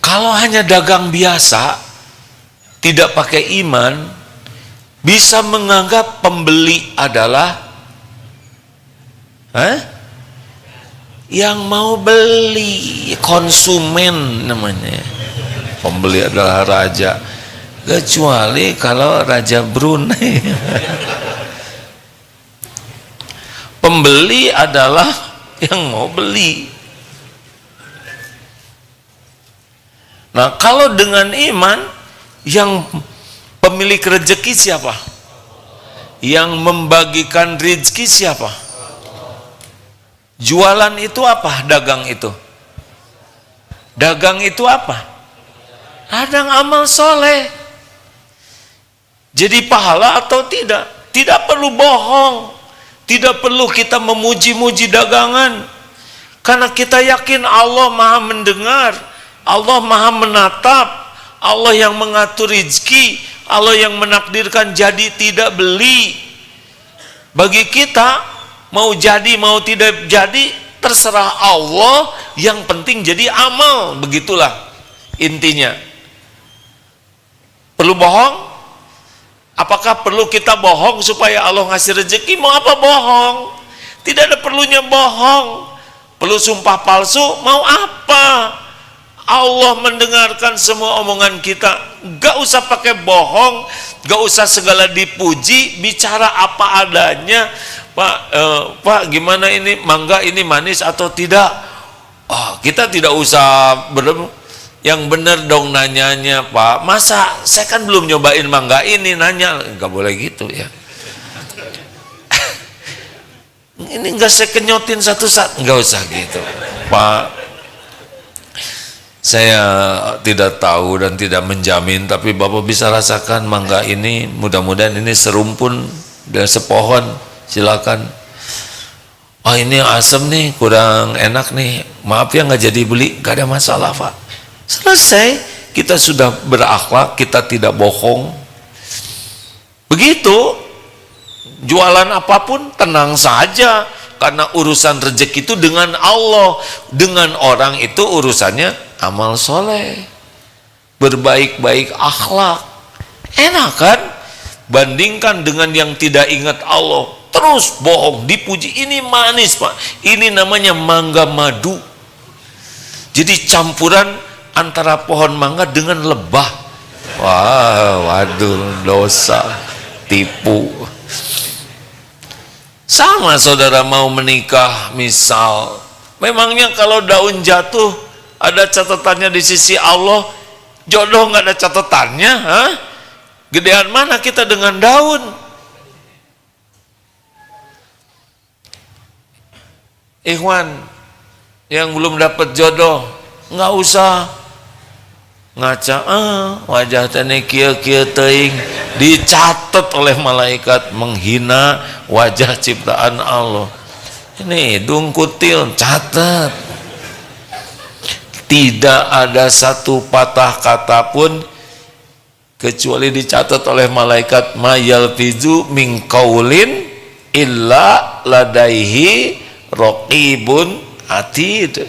kalau hanya dagang biasa, tidak pakai iman, bisa menganggap pembeli adalah yang mau beli, konsumen namanya. Pembeli adalah raja, kecuali kalau raja Brunei. Pembeli adalah yang mau beli. Nah kalau dengan iman, yang pemilik rezeki siapa? Yang membagikan rezeki siapa? Jualan itu apa? Dagang itu. Dagang itu apa? Ladang amal soleh. Jadi pahala atau tidak? Tidak perlu bohong. Tidak perlu kita memuji-muji dagangan. Karena kita yakin Allah maha mendengar, Allah maha menatap, Allah yang mengatur rezeki, Allah yang menakdirkan jadi tidak beli. Bagi kita, mau jadi mau tidak jadi terserah Allah, yang penting jadi amal. Begitulah intinya. Perlu bohong? Apakah perlu kita bohong supaya Allah ngasih rezeki? Mau apa bohong? Tidak ada perlunya bohong, perlu sumpah palsu, mau apa? Allah mendengarkan semua omongan kita. Gak usah pakai bohong, gak usah segala dipuji, bicara apa adanya. Pak, gimana ini, mangga ini manis atau tidak? Kita tidak usah yang benar dong nanyanya, Pak. Masa saya kan belum nyobain mangga ini nanya, gak boleh gitu ya. Ini gak saya kenyotin satu saat, gak usah gitu, Pak. Saya tidak tahu dan tidak menjamin, tapi Bapak bisa rasakan mangga ini, mudah-mudahan ini serumpun dan sepohon, silakan. Ini asam nih, kurang enak nih, maaf ya nggak jadi beli, nggak ada masalah Pak. Selesai, kita sudah berakhlak, kita tidak bohong. Begitu, jualan apapun tenang saja, karena urusan rezeki itu dengan Allah, dengan orang itu urusannya amal soleh, berbaik-baik akhlak. Enak kan? Bandingkan dengan yang tidak ingat Allah, terus bohong, dipuji, ini manis Pak, ini namanya mangga madu. Jadi campuran antara pohon mangga dengan lebah. Wah, waduh, dosa, tipu. Sama saudara mau menikah misal, memangnya kalau daun jatuh ada catatannya di sisi Allah? Jodoh nggak ada catatannya, gedean mana kita dengan daun? Ikhwan yang belum dapat jodoh, nggak usah ngaca, wajah tene kieu-kieu teuing, dicatat oleh malaikat menghina wajah ciptaan Allah. Ini hidung kutil, catat. Tidak ada satu patah kata pun kecuali dicatat oleh malaikat, mayal fizu min qaulin illa ladaihi raqibun atid.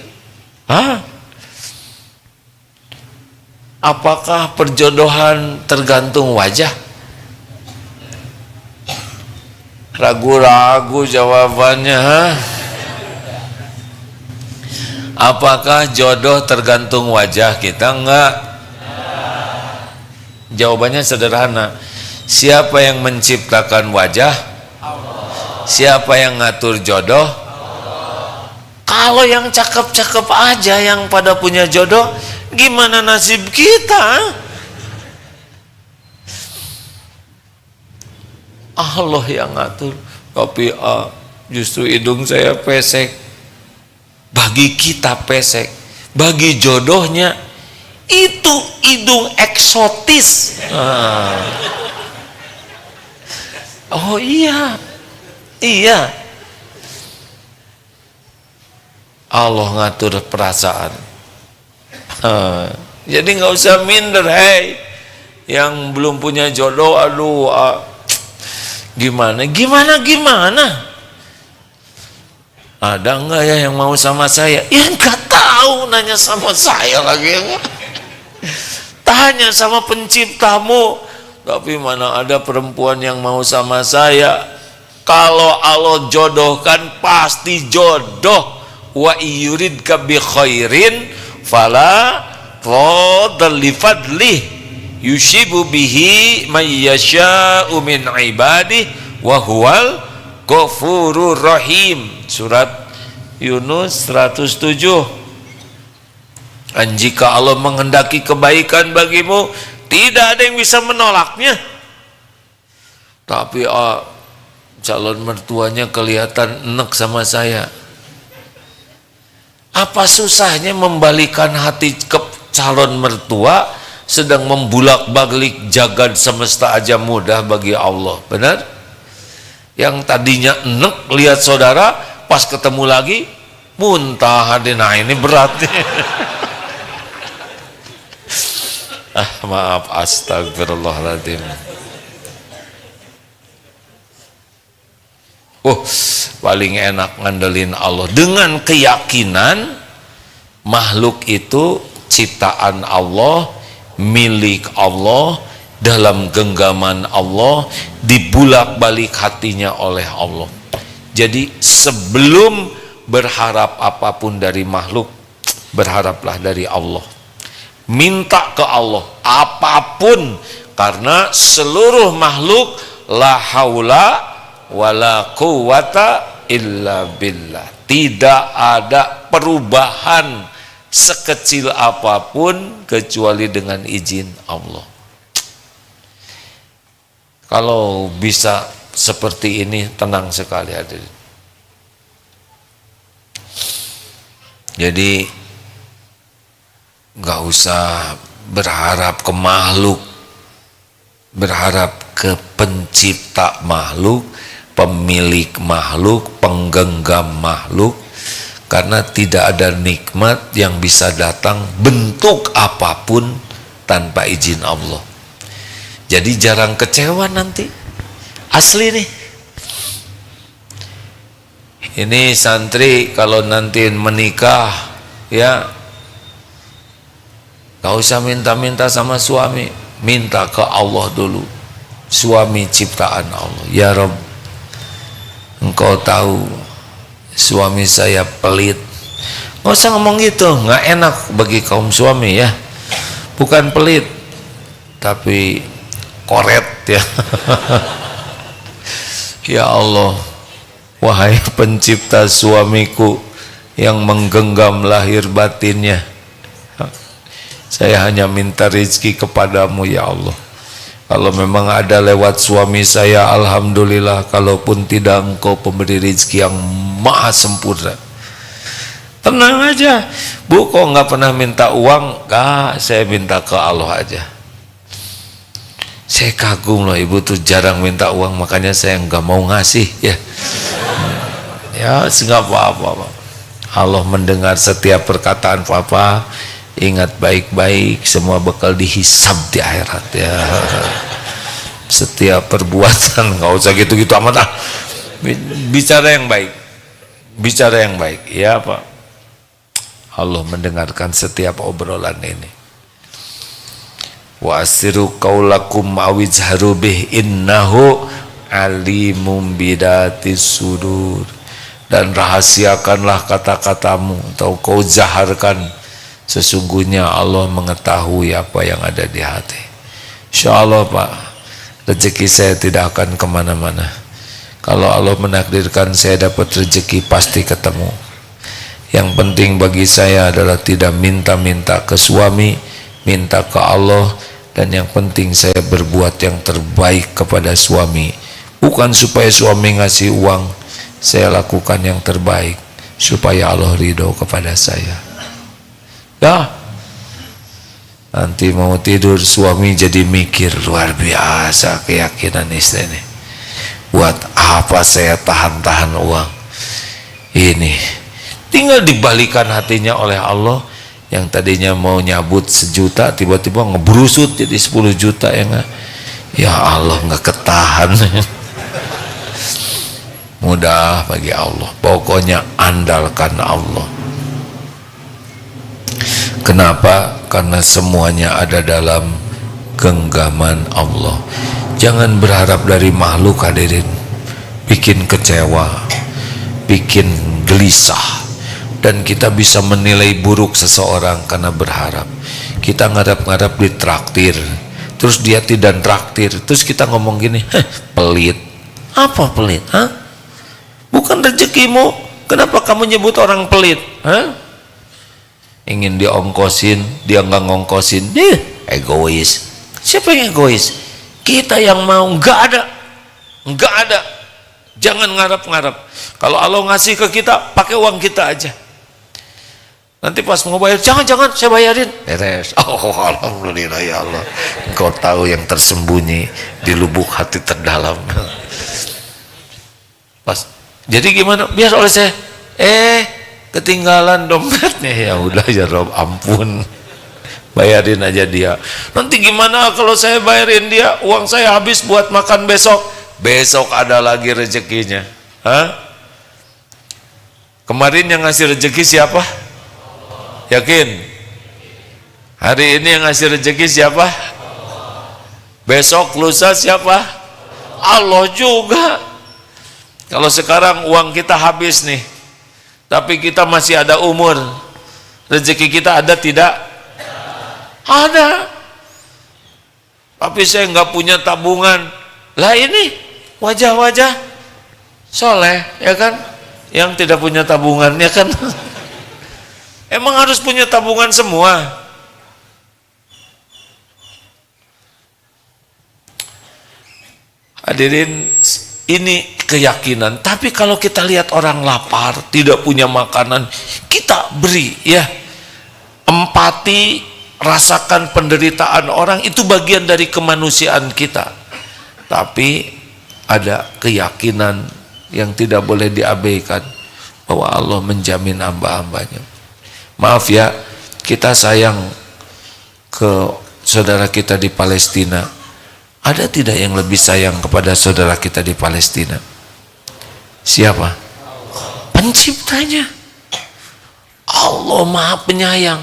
Apakah perjodohan tergantung wajah? Ragu-ragu jawabannya. Apakah jodoh tergantung wajah kita? Enggak. Jawabannya sederhana. Siapa yang menciptakan wajah? Allah. Siapa yang ngatur jodoh? Allah. Kalau yang cakep-cakep aja yang pada punya jodoh, gimana nasib kita? Allah yang ngatur. Tapi justru hidung saya pesek. Bagi kita pesek, bagi jodohnya itu hidung eksotis. Oh iya, iya. Allah ngatur perasaan. Jadi nggak usah minder, hei, yang belum punya jodoh, aduh, gimana? Ada enggak ya yang mau sama saya? Ya nggak tahu, nanya sama saya lagi. Tanya sama penciptamu. Tapi mana ada perempuan yang mau sama saya? Kalau Allah jodohkan pasti jodoh. Wa yuridka bi khairin fala fadl li fadlih yushibu bihi may yasha'u min ibadihi wa huwal Ghafurur Rahim. Surat Yunus 107. Dan jika Allah menghendaki kebaikan bagimu, tidak ada yang bisa menolaknya. Tapi calon mertuanya kelihatan enek sama saya. Apa susahnya membalikan hati ke calon mertua, sedang membulak-balik jagat semesta aja mudah bagi Allah. Benar? Yang tadinya enek lihat saudara, pas ketemu lagi muntah. Nah ini berat. Maaf, astagfirullahaladzim. Paling enak ngandelin Allah dengan keyakinan makhluk itu ciptaan Allah, milik Allah, dalam genggaman Allah, dibulak-balik hatinya oleh Allah. Jadi sebelum berharap apapun dari makhluk, berharaplah dari Allah. Minta ke Allah apapun, karena seluruh makhluk la haula wala quwata illa billah. Tidak ada perubahan sekecil apapun kecuali dengan izin Allah. Kalau bisa seperti ini, tenang sekali hadirin. Jadi nggak usah berharap ke makhluk, berharap ke pencipta makhluk, pemilik makhluk, penggenggam makhluk, karena tidak ada nikmat yang bisa datang bentuk apapun tanpa izin Allah. Jadi jarang kecewa nanti, asli nih. Ini santri kalau nanti menikah, ya gak usah minta-minta sama suami, minta ke Allah dulu. Suami ciptaan Allah. Ya Rabb, Engkau tahu suami saya pelit. Gak usah ngomong gitu, gak enak bagi kaum suami ya. Bukan pelit, tapi koret ya. Ya Allah, wahai pencipta suamiku yang menggenggam lahir batinnya, saya hanya minta rezeki kepadamu ya Allah. Kalau memang ada lewat suami saya, alhamdulillah. Kalaupun tidak, Engkau pemberi rezeki yang maha sempurna. Tenang aja, Bu, kok nggak pernah minta uang? Kak, saya minta ke Allah aja. Saya kagum loh, Ibu tuh jarang minta uang, makanya saya nggak mau ngasih ya. Ya, nggak apa-apa. Allah mendengar setiap perkataan Papa. Ingat baik-baik, semua bakal dihisab di akhirat ya. Setiap perbuatan, nggak usah gitu-gitu amat ah. Bicara yang baik, bicara yang baik ya Pak. Allah mendengarkan setiap obrolan ini. Wa asiru qaulakum awizharu bih innahu alimum bidatis sudur. Dan rahasiakanlah kata-katamu atau kau zaharkan, sesungguhnya Allah mengetahui apa yang ada di hati. Insyaallah Pak, rezeki saya tidak akan kemana-mana. Kalau Allah menakdirkan saya dapat rezeki, pasti ketemu. Yang penting bagi saya adalah tidak minta-minta ke suami, minta ke Allah. Dan yang penting saya berbuat yang terbaik kepada suami. Bukan supaya suami ngasih uang, saya lakukan yang terbaik supaya Allah ridho kepada saya. Dah, nanti mau tidur suami jadi mikir, luar biasa keyakinan istri ini. Buat apa saya tahan-tahan uang ini? Tinggal dibalikan hatinya oleh Allah. Yang tadinya mau nyabut 1 juta, tiba-tiba ngebrusut jadi 10 juta ya nggak? Ya Allah, nggak ketahan. Mudah bagi Allah. Pokoknya andalkan Allah. Kenapa? Karena semuanya ada dalam genggaman Allah. Jangan berharap dari makhluk hadirin. Bikin kecewa, bikin gelisah. Dan kita bisa menilai buruk seseorang karena berharap. Kita ngarap-ngarap ditraktir, terus dia tidak traktir, terus kita ngomong gini, pelit. Apa pelit? Hah? Bukan rezekimu, kenapa kamu nyebut orang pelit? Hah? Ingin diongkosin, dia nggak ngongkosin, egois. Siapa yang egois? Kita yang mau. Nggak ada. Jangan ngarap-ngarap. Kalau Allah ngasih ke kita, pakai uang kita aja. Nanti pas mau bayar, jangan saya bayarin. Beres. Oh alhamdulillah ya Allah, Engkau tahu yang tersembunyi di lubuk hati terdalam. Pas, jadi gimana? Biar oleh saya. Ketinggalan dompetnya. Ya udah ya Rob, ampun, bayarin aja dia. Nanti gimana kalau saya bayarin dia, uang saya habis buat makan besok. Besok ada lagi rezekinya. Hah? Kemarin yang ngasih rezeki siapa? Yakin? Hari ini yang ngasih rezeki siapa? Besok lusa siapa? Allah juga. Kalau sekarang uang kita habis nih, tapi kita masih ada umur, rezeki kita ada tidak? Ada. Tapi saya nggak punya tabungan. Lah ini wajah-wajah soleh, ya kan? Yang tidak punya tabungan, ya kan? Emang harus punya tabungan semua? Hadirin, ini keyakinan. Tapi kalau kita lihat orang lapar, tidak punya makanan, kita beri, ya. Empati, rasakan penderitaan orang, itu bagian dari kemanusiaan kita. Tapi ada keyakinan yang tidak boleh diabaikan, bahwa Allah menjamin hamba-hambanya. Maaf ya, kita sayang ke saudara kita di Palestina. Ada tidak yang lebih sayang kepada saudara kita di Palestina? Siapa? Penciptanya. Allah Maha Penyayang.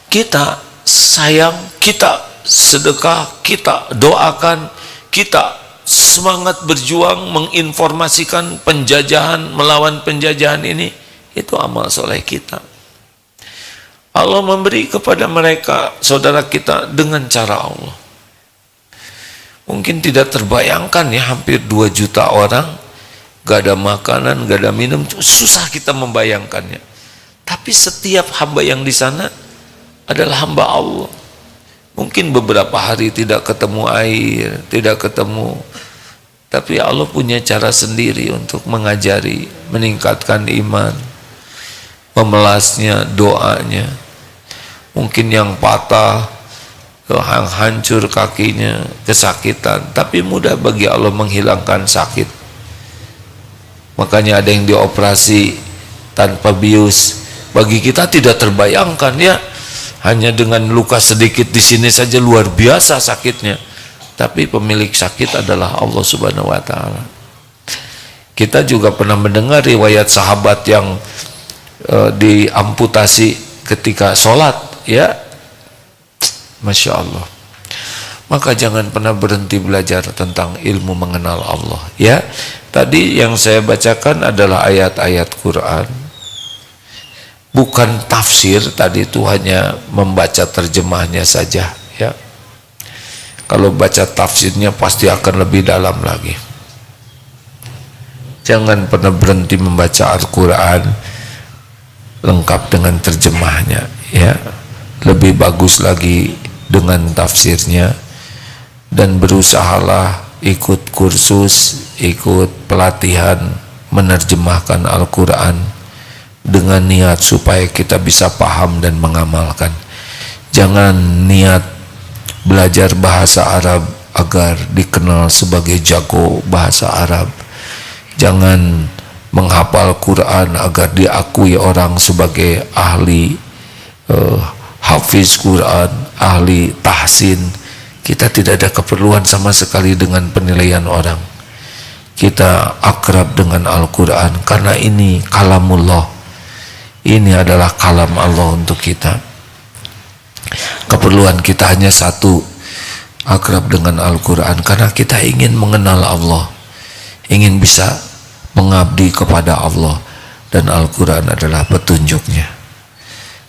Kita sayang, kita sedekah, kita doakan, kita semangat berjuang menginformasikan penjajahan, melawan penjajahan ini, itu amal soleh kita. Allah memberi kepada mereka, saudara kita, dengan cara Allah. Mungkin tidak terbayangkan ya, hampir 2 juta orang, gak ada makanan, gak ada minum, susah kita membayangkannya. Tapi setiap hamba yang di sana adalah hamba Allah. Mungkin beberapa hari tidak ketemu air, tidak ketemu, tapi Allah punya cara sendiri untuk mengajari, meningkatkan iman, memelasnya, doanya. Mungkin yang patah, yang hancur kakinya, kesakitan, tapi mudah bagi Allah menghilangkan sakit. Makanya ada yang dioperasi tanpa bius. Bagi kita tidak terbayangkan ya, hanya dengan luka sedikit di sini saja luar biasa sakitnya. Tapi pemilik sakit adalah Allah Subhanahu wa taala. Kita juga pernah mendengar riwayat sahabat yang diamputasi ketika sholat, ya, Masya Allah. Maka jangan pernah berhenti belajar tentang ilmu mengenal Allah, ya. Tadi yang saya bacakan adalah ayat-ayat Quran, bukan tafsir. Tadi itu hanya membaca terjemahnya saja, ya. Kalau baca tafsirnya pasti akan lebih dalam lagi. Jangan pernah berhenti membaca Al-Quran lengkap dengan terjemahnya, ya. Lebih bagus lagi dengan tafsirnya. Dan berusahalah ikut kursus, ikut pelatihan menerjemahkan Al-Quran dengan niat supaya kita bisa paham dan mengamalkan. Jangan niat belajar bahasa Arab agar dikenal sebagai jago bahasa Arab. Jangan menghafal Quran agar diakui orang sebagai ahli hafiz Quran, ahli tahsin. Kita tidak ada keperluan sama sekali dengan penilaian orang. Kita akrab dengan Al-Quran karena ini kalamullah. Ini adalah kalam Allah untuk kita. Keperluan kita hanya satu, akrab dengan Al-Quran, karena kita ingin mengenal Allah, ingin bisa mengabdi kepada Allah, dan Al-Quran adalah petunjuknya.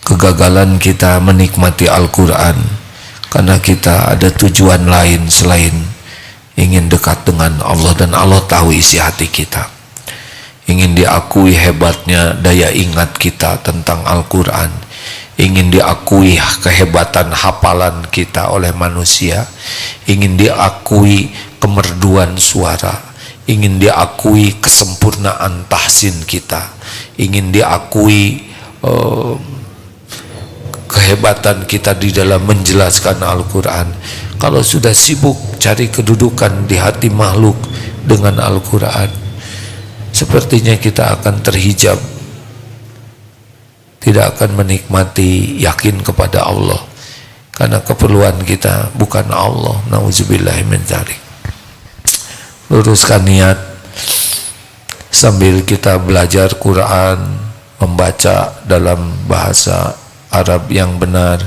Kegagalan kita menikmati Al-Quran karena kita ada tujuan lain selain ingin dekat dengan Allah, dan Allah tahu isi hati kita. Ingin diakui hebatnya daya ingat kita tentang Al-Quran, ingin diakui kehebatan hafalan kita oleh manusia, ingin diakui kemerduan suara, ingin diakui kesempurnaan tahsin kita, ingin diakui kehebatan kita di dalam menjelaskan Al-Quran. Kalau sudah sibuk cari kedudukan di hati makhluk dengan Al-Quran, sepertinya kita akan terhijab, tidak akan menikmati yakin kepada Allah, karena keperluan kita bukan Allah. Nauzubillah min dzalik. Luruskan niat sambil kita belajar Quran, membaca dalam bahasa Arab yang benar,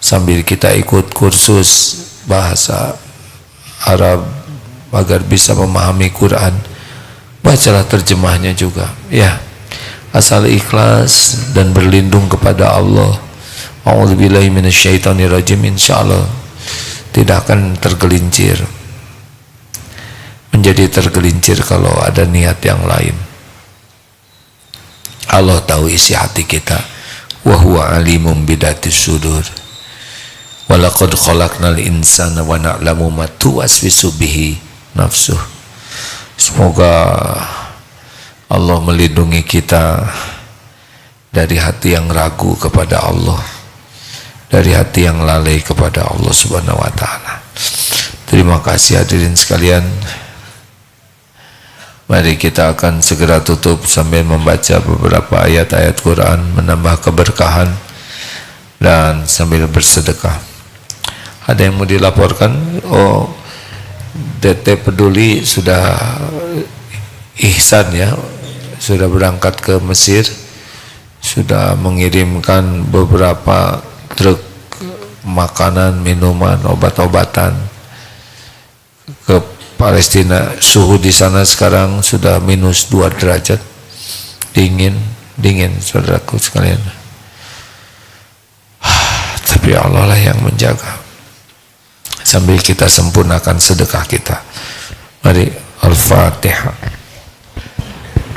sambil kita ikut kursus bahasa Arab, agar bisa memahami Quran, bacalah terjemahnya juga ya, asal ikhlas dan berlindung kepada Allah. A'udzubillahi minasyaitonirrajim, insyaallah tidak akan tergelincir, menjadi tergelincir kalau ada niat yang lain. Allah tahu isi hati kita, wa huwa alimum bidatis sudur. Walaqad khalaqnal insana wa na'lamu ma tuwaswisu bihi nafsuh. Semoga Allah melindungi kita dari hati yang ragu kepada Allah, dari hati yang lalai kepada Allah Subhanahu wa taala. Terima kasih hadirin sekalian. Mari kita akan segera tutup sambil membaca beberapa ayat-ayat Quran, menambah keberkahan dan sambil bersedekah. Ada yang mau dilaporkan? Oh, DT Peduli sudah ihsan ya, sudah berangkat ke Mesir, sudah mengirimkan beberapa truk makanan, minuman, obat-obatan ke Palestina. Suhu di sana sekarang sudah minus 2 derajat, dingin saudaraku sekalian. Tapi Allah lah yang menjaga. Sambil kita sempurnakan sedekah kita. Mari Al-Fatihah.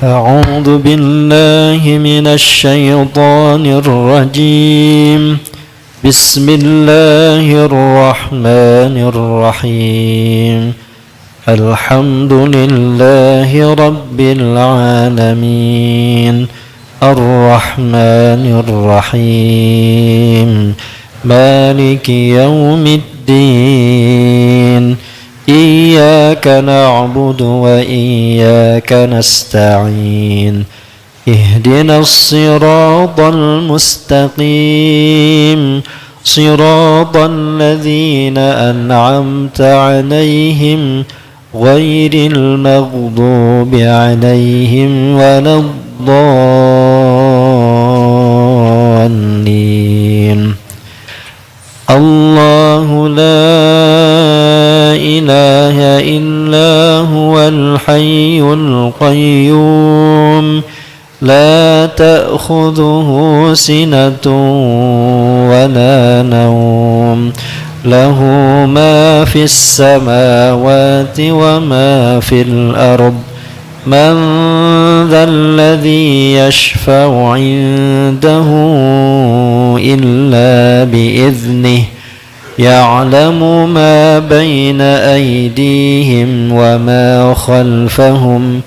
A'udzu billahi minasy syaithanir rajim. Bismillahirrahmanirrahim. Alhamdulillahi rabbil alamin. Ar-Rahmanir-Rahim. Maliki yaumiddin. Iyyaka na'budu wa iyyaka nasta'in. Ihdinas siratal mustaqim. Siratal ladzina an'amta 'alaihim ghairil maghdubi 'alaihim waladdallin. Allahu la ilaha illa huwal hayyul qayyum. La ta'khudhuhu sinatun wa la nawm. Lahu ma fis samawati wa ma fil ard. Man dhal ladhi yashfa'u 'indahu illa bi'idhnihi. Ya'lamu ma bayna aydihim wa ma khalfahum.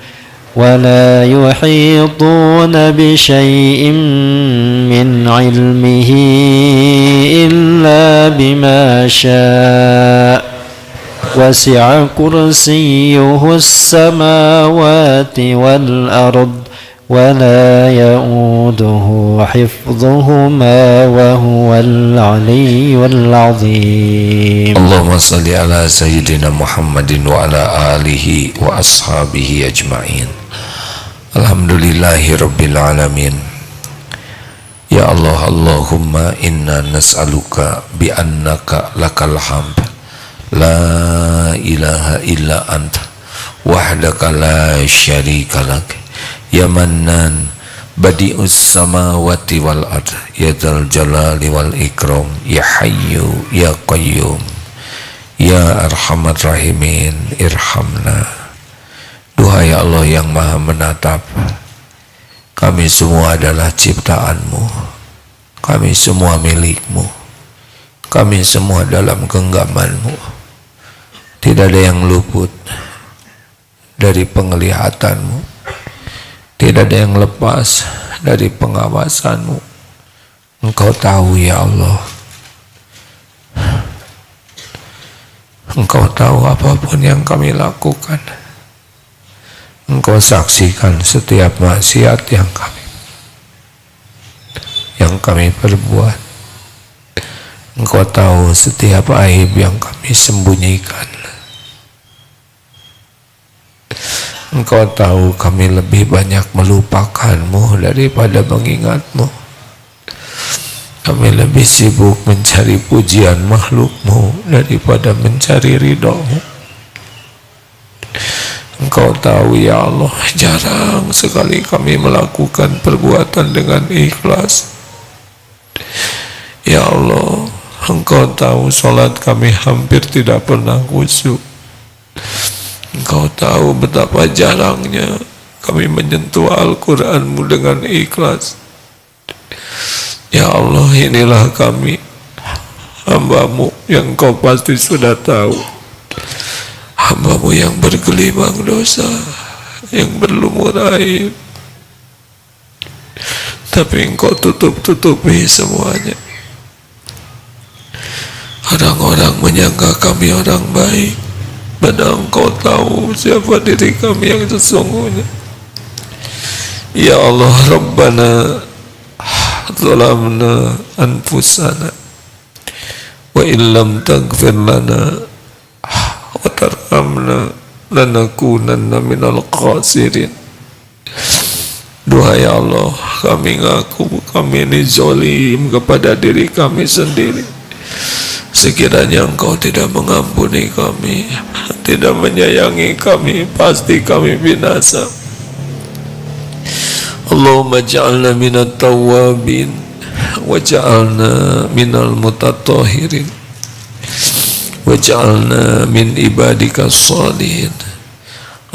ولا يحيطون بشيء من علمه إلا بما شاء وسع كرسيه السماوات والأرض ولا يؤوده حفظهما وهو العلي العظيم. اللهم صل على سيدنا محمد وعلى آله وأصحابه أجمعين. Alhamdulillahi Rabbil Alamin. Ya Allah, Allahumma inna nas'aluka bi'annaka lakal hamd la ilaha illa anta wahdaka la syarika lak ya mannan badi'us samawati wal ard ya dzal jalali wal ikram ya hayyu ya qayyum ya arhamar rahimin irhamna. Duhai Allah yang maha menatap, kami semua adalah ciptaan-Mu, kami semua milik-Mu, kami semua dalam genggaman-Mu. Tidak ada yang luput dari penglihatan-Mu, tidak ada yang lepas dari pengawasan-Mu. Engkau tahu ya Allah, Engkau tahu apapun yang kami lakukan. Engkau saksikan setiap maksiat yang kami perbuat. Engkau tahu setiap aib yang kami sembunyikan. Engkau tahu kami lebih banyak melupakan-Mu daripada mengingat-Mu. Kami lebih sibuk mencari pujian makhluk-Mu daripada mencari ridho-Mu. Engkau tahu ya Allah, jarang sekali kami melakukan perbuatan dengan ikhlas. Ya Allah, Engkau tahu sholat kami hampir tidak pernah khusyuk. Engkau tahu betapa jarangnya kami menyentuh Al-Quran-Mu dengan ikhlas. Ya Allah, inilah kami, hamba-Mu yang Engkau pasti sudah tahu, hamba-Mu yang bergelimang dosa, yang berlumur aib, tapi Engkau tutup-tutupi semuanya. Orang-orang menyangka kami orang baik, padahal Engkau tahu siapa diri kami yang sesungguhnya. Ya Allah, Rabbana zalamna anfusana wa illam taghfir lana wa tarhamna lanakunanna minal khasirin. Duhai Allah, kami ngaku kami ini zalim kepada diri kami sendiri. Sekiranya Engkau tidak mengampuni kami, tidak menyayangi kami, pasti kami binasa. Allahumma ja'alna minat tawabin wa ja'alna minal mutatahhirin wa ja'alna min ibadika salihin.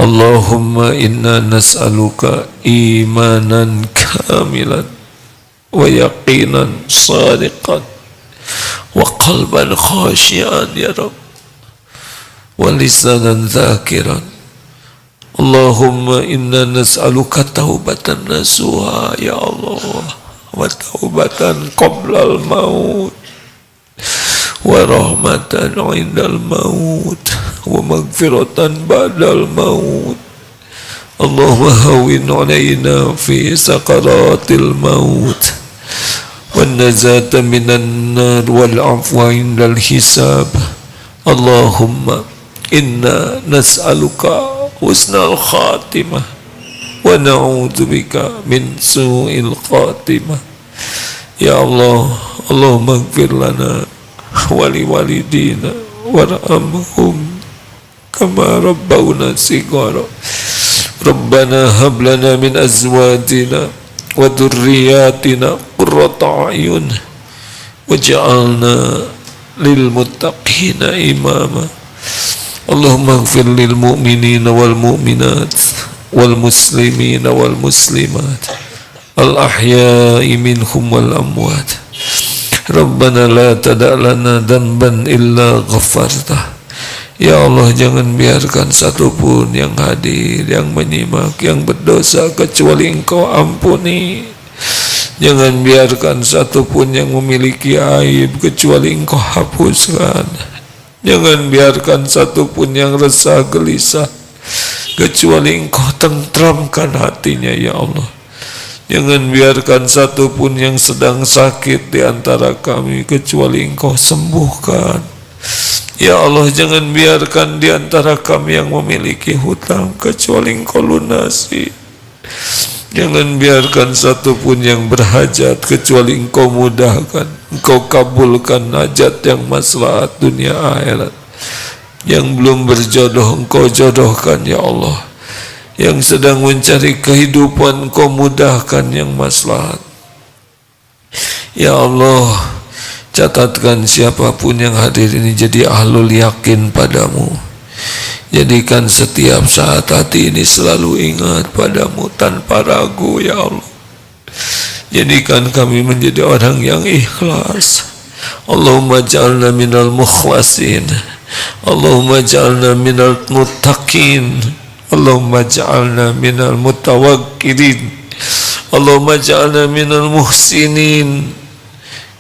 Allahumma inna nas'aluka imanan kamilan wa yaqinan sadiqan wa qalban khashian ya Rabb wa lisanan zakiran. Allahumma inna nas'aluka taubatan nasuha ya Allah, wa taubatan qoblal maut, wa rahmatan indal maut, wa magfiratan ba'dal maut. Allahumma hawwin alaina fi sakaratil maut, wan najata minan nar, wal afwa indal hisab. Allahumma inna nas'aluka husnal khatimah wa na'udzubika min su'il khatimah. Ya Allah, Allahumma ighfir lana wa li walidina warhamhum kama rabbawna shighara. Rabbana hab lana min azwajina wa dhurriyyatina qurrata a'yun waj'alna lil muttaqina imama. Allahumma ighfir lil mu'minina wal mu'minat wal muslimina wal muslimat al ahya'i minhum wal amwat. Rabbana la tada' lana dhanban illa ghafartah. Ya Allah, jangan biarkan satupun yang hadir, yang menyimak, yang berdosa kecuali Engkau ampuni. Jangan biarkan satupun yang memiliki aib kecuali Engkau hapuskan. Jangan biarkan satupun yang resah gelisah kecuali Engkau tentramkan hatinya ya Allah. Jangan biarkan satupun yang sedang sakit di antara kami kecuali Engkau sembuhkan. Ya Allah, jangan biarkan di antara kami yang memiliki hutang kecuali Engkau lunasi. Jangan biarkan satupun yang berhajat kecuali Engkau mudahkan, Engkau kabulkan hajat yang maslahat dunia akhirat. Yang belum berjodoh Engkau jodohkan ya Allah. Yang sedang mencari kehidupan Engkau mudahkan yang maslahat. Ya Allah, catatkan siapapun yang hadir ini jadi ahlul yakin padamu. Jadikan setiap saat hati ini selalu ingat padamu tanpa ragu ya Allah. Jadikan kami menjadi orang yang ikhlas. Allahumma ja'alna minal mukhlasin, Allahumma ja'alna minal muttaqin, Allahumma ja'alna minal mutawakkilin, Allahumma ja'alna minal muhsinin.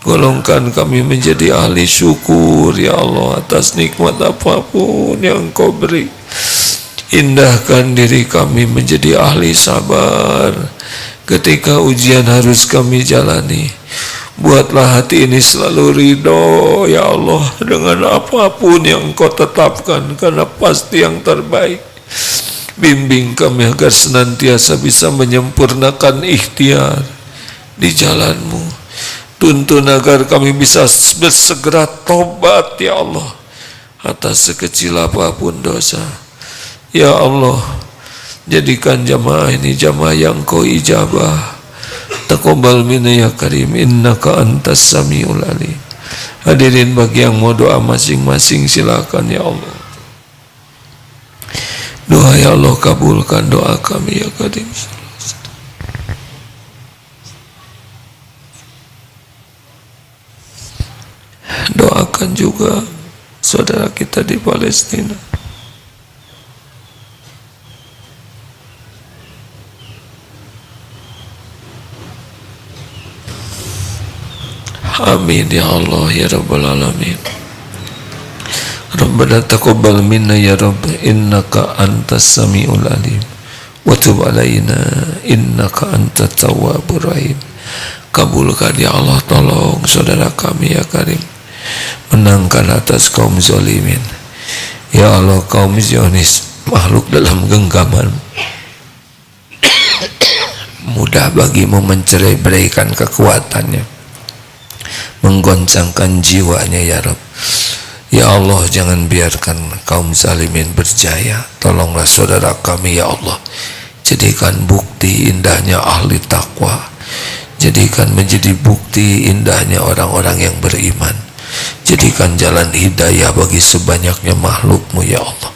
Golongkan kami menjadi ahli syukur ya Allah atas nikmat apapun yang Engkau beri. Indahkan diri kami menjadi ahli sabar ketika ujian harus kami jalani. Buatlah hati ini selalu ridho ya Allah dengan apapun yang Engkau tetapkan, karena pasti yang terbaik. Bimbing kami agar senantiasa bisa menyempurnakan ikhtiar di jalan-Mu. Tuntun agar kami bisa bersegera tobat ya Allah atas sekecil apapun dosa. Ya Allah, Jadikan jamaah ini jamaah yang Kau ijabah. Taqabbal minna ya karim, innaka antas samiul alim. Hadirin bagi yang mau doa masing-masing silakan ya Allah. Doa ya Allah, kabulkan doa kami ya karim. Doakan juga saudara kita di Palestina. Amin ya Allah ya Rabbal Alamin. Rabbana taqabbal minna ya Rabb, innaka antas samiul alim, wa tub alaina innaka antat tawwabur rahim. Kabulkan ya Allah, tolong saudara kami ya Karim, menangkan atas kaum zalimin. Ya Allah, kaum Zionis makhluk dalam genggaman, mudah bagimu mencerai-beraikan kekuatannya, menggoncangkan jiwanya ya Rabb. Ya Allah, jangan biarkan kaum zalimin berjaya. Tolonglah saudara kami ya Allah, jadikan bukti indahnya ahli takwa, jadikan menjadi bukti indahnya orang-orang yang beriman, jadikan jalan hidayah bagi sebanyaknya makhlukmu ya Allah.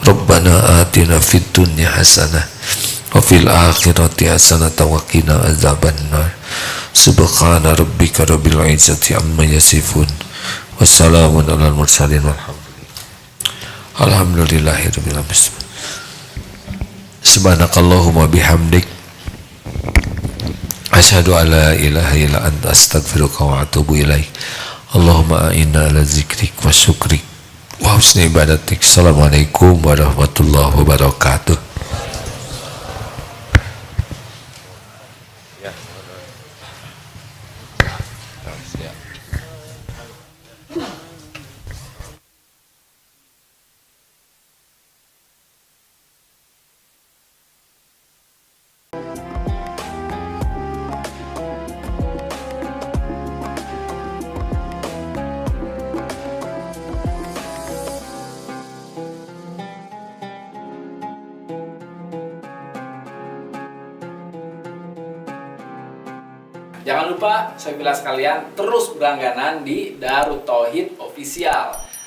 Rabbana atina fid dunya hasanah wa fil akhirati hasanah wa qina azabannar. Subhana rabbika rabbil izzati amma yasifun, wassalamun alal mursalin, alhamdulillahi rabbil alamin. Subhanakallahumma bihamdik, asyhadu an la ilaha illa anta, astaghfiruka wa atubu ilaik. Allahumma a'inna ala zikrik wa syukrik wa husni ibadatik. Assalamualaikum warahmatullahi wabarakatuh. Jangan lupa, saya bilang sekalian, terus berlangganan di Darut Tauhid Official.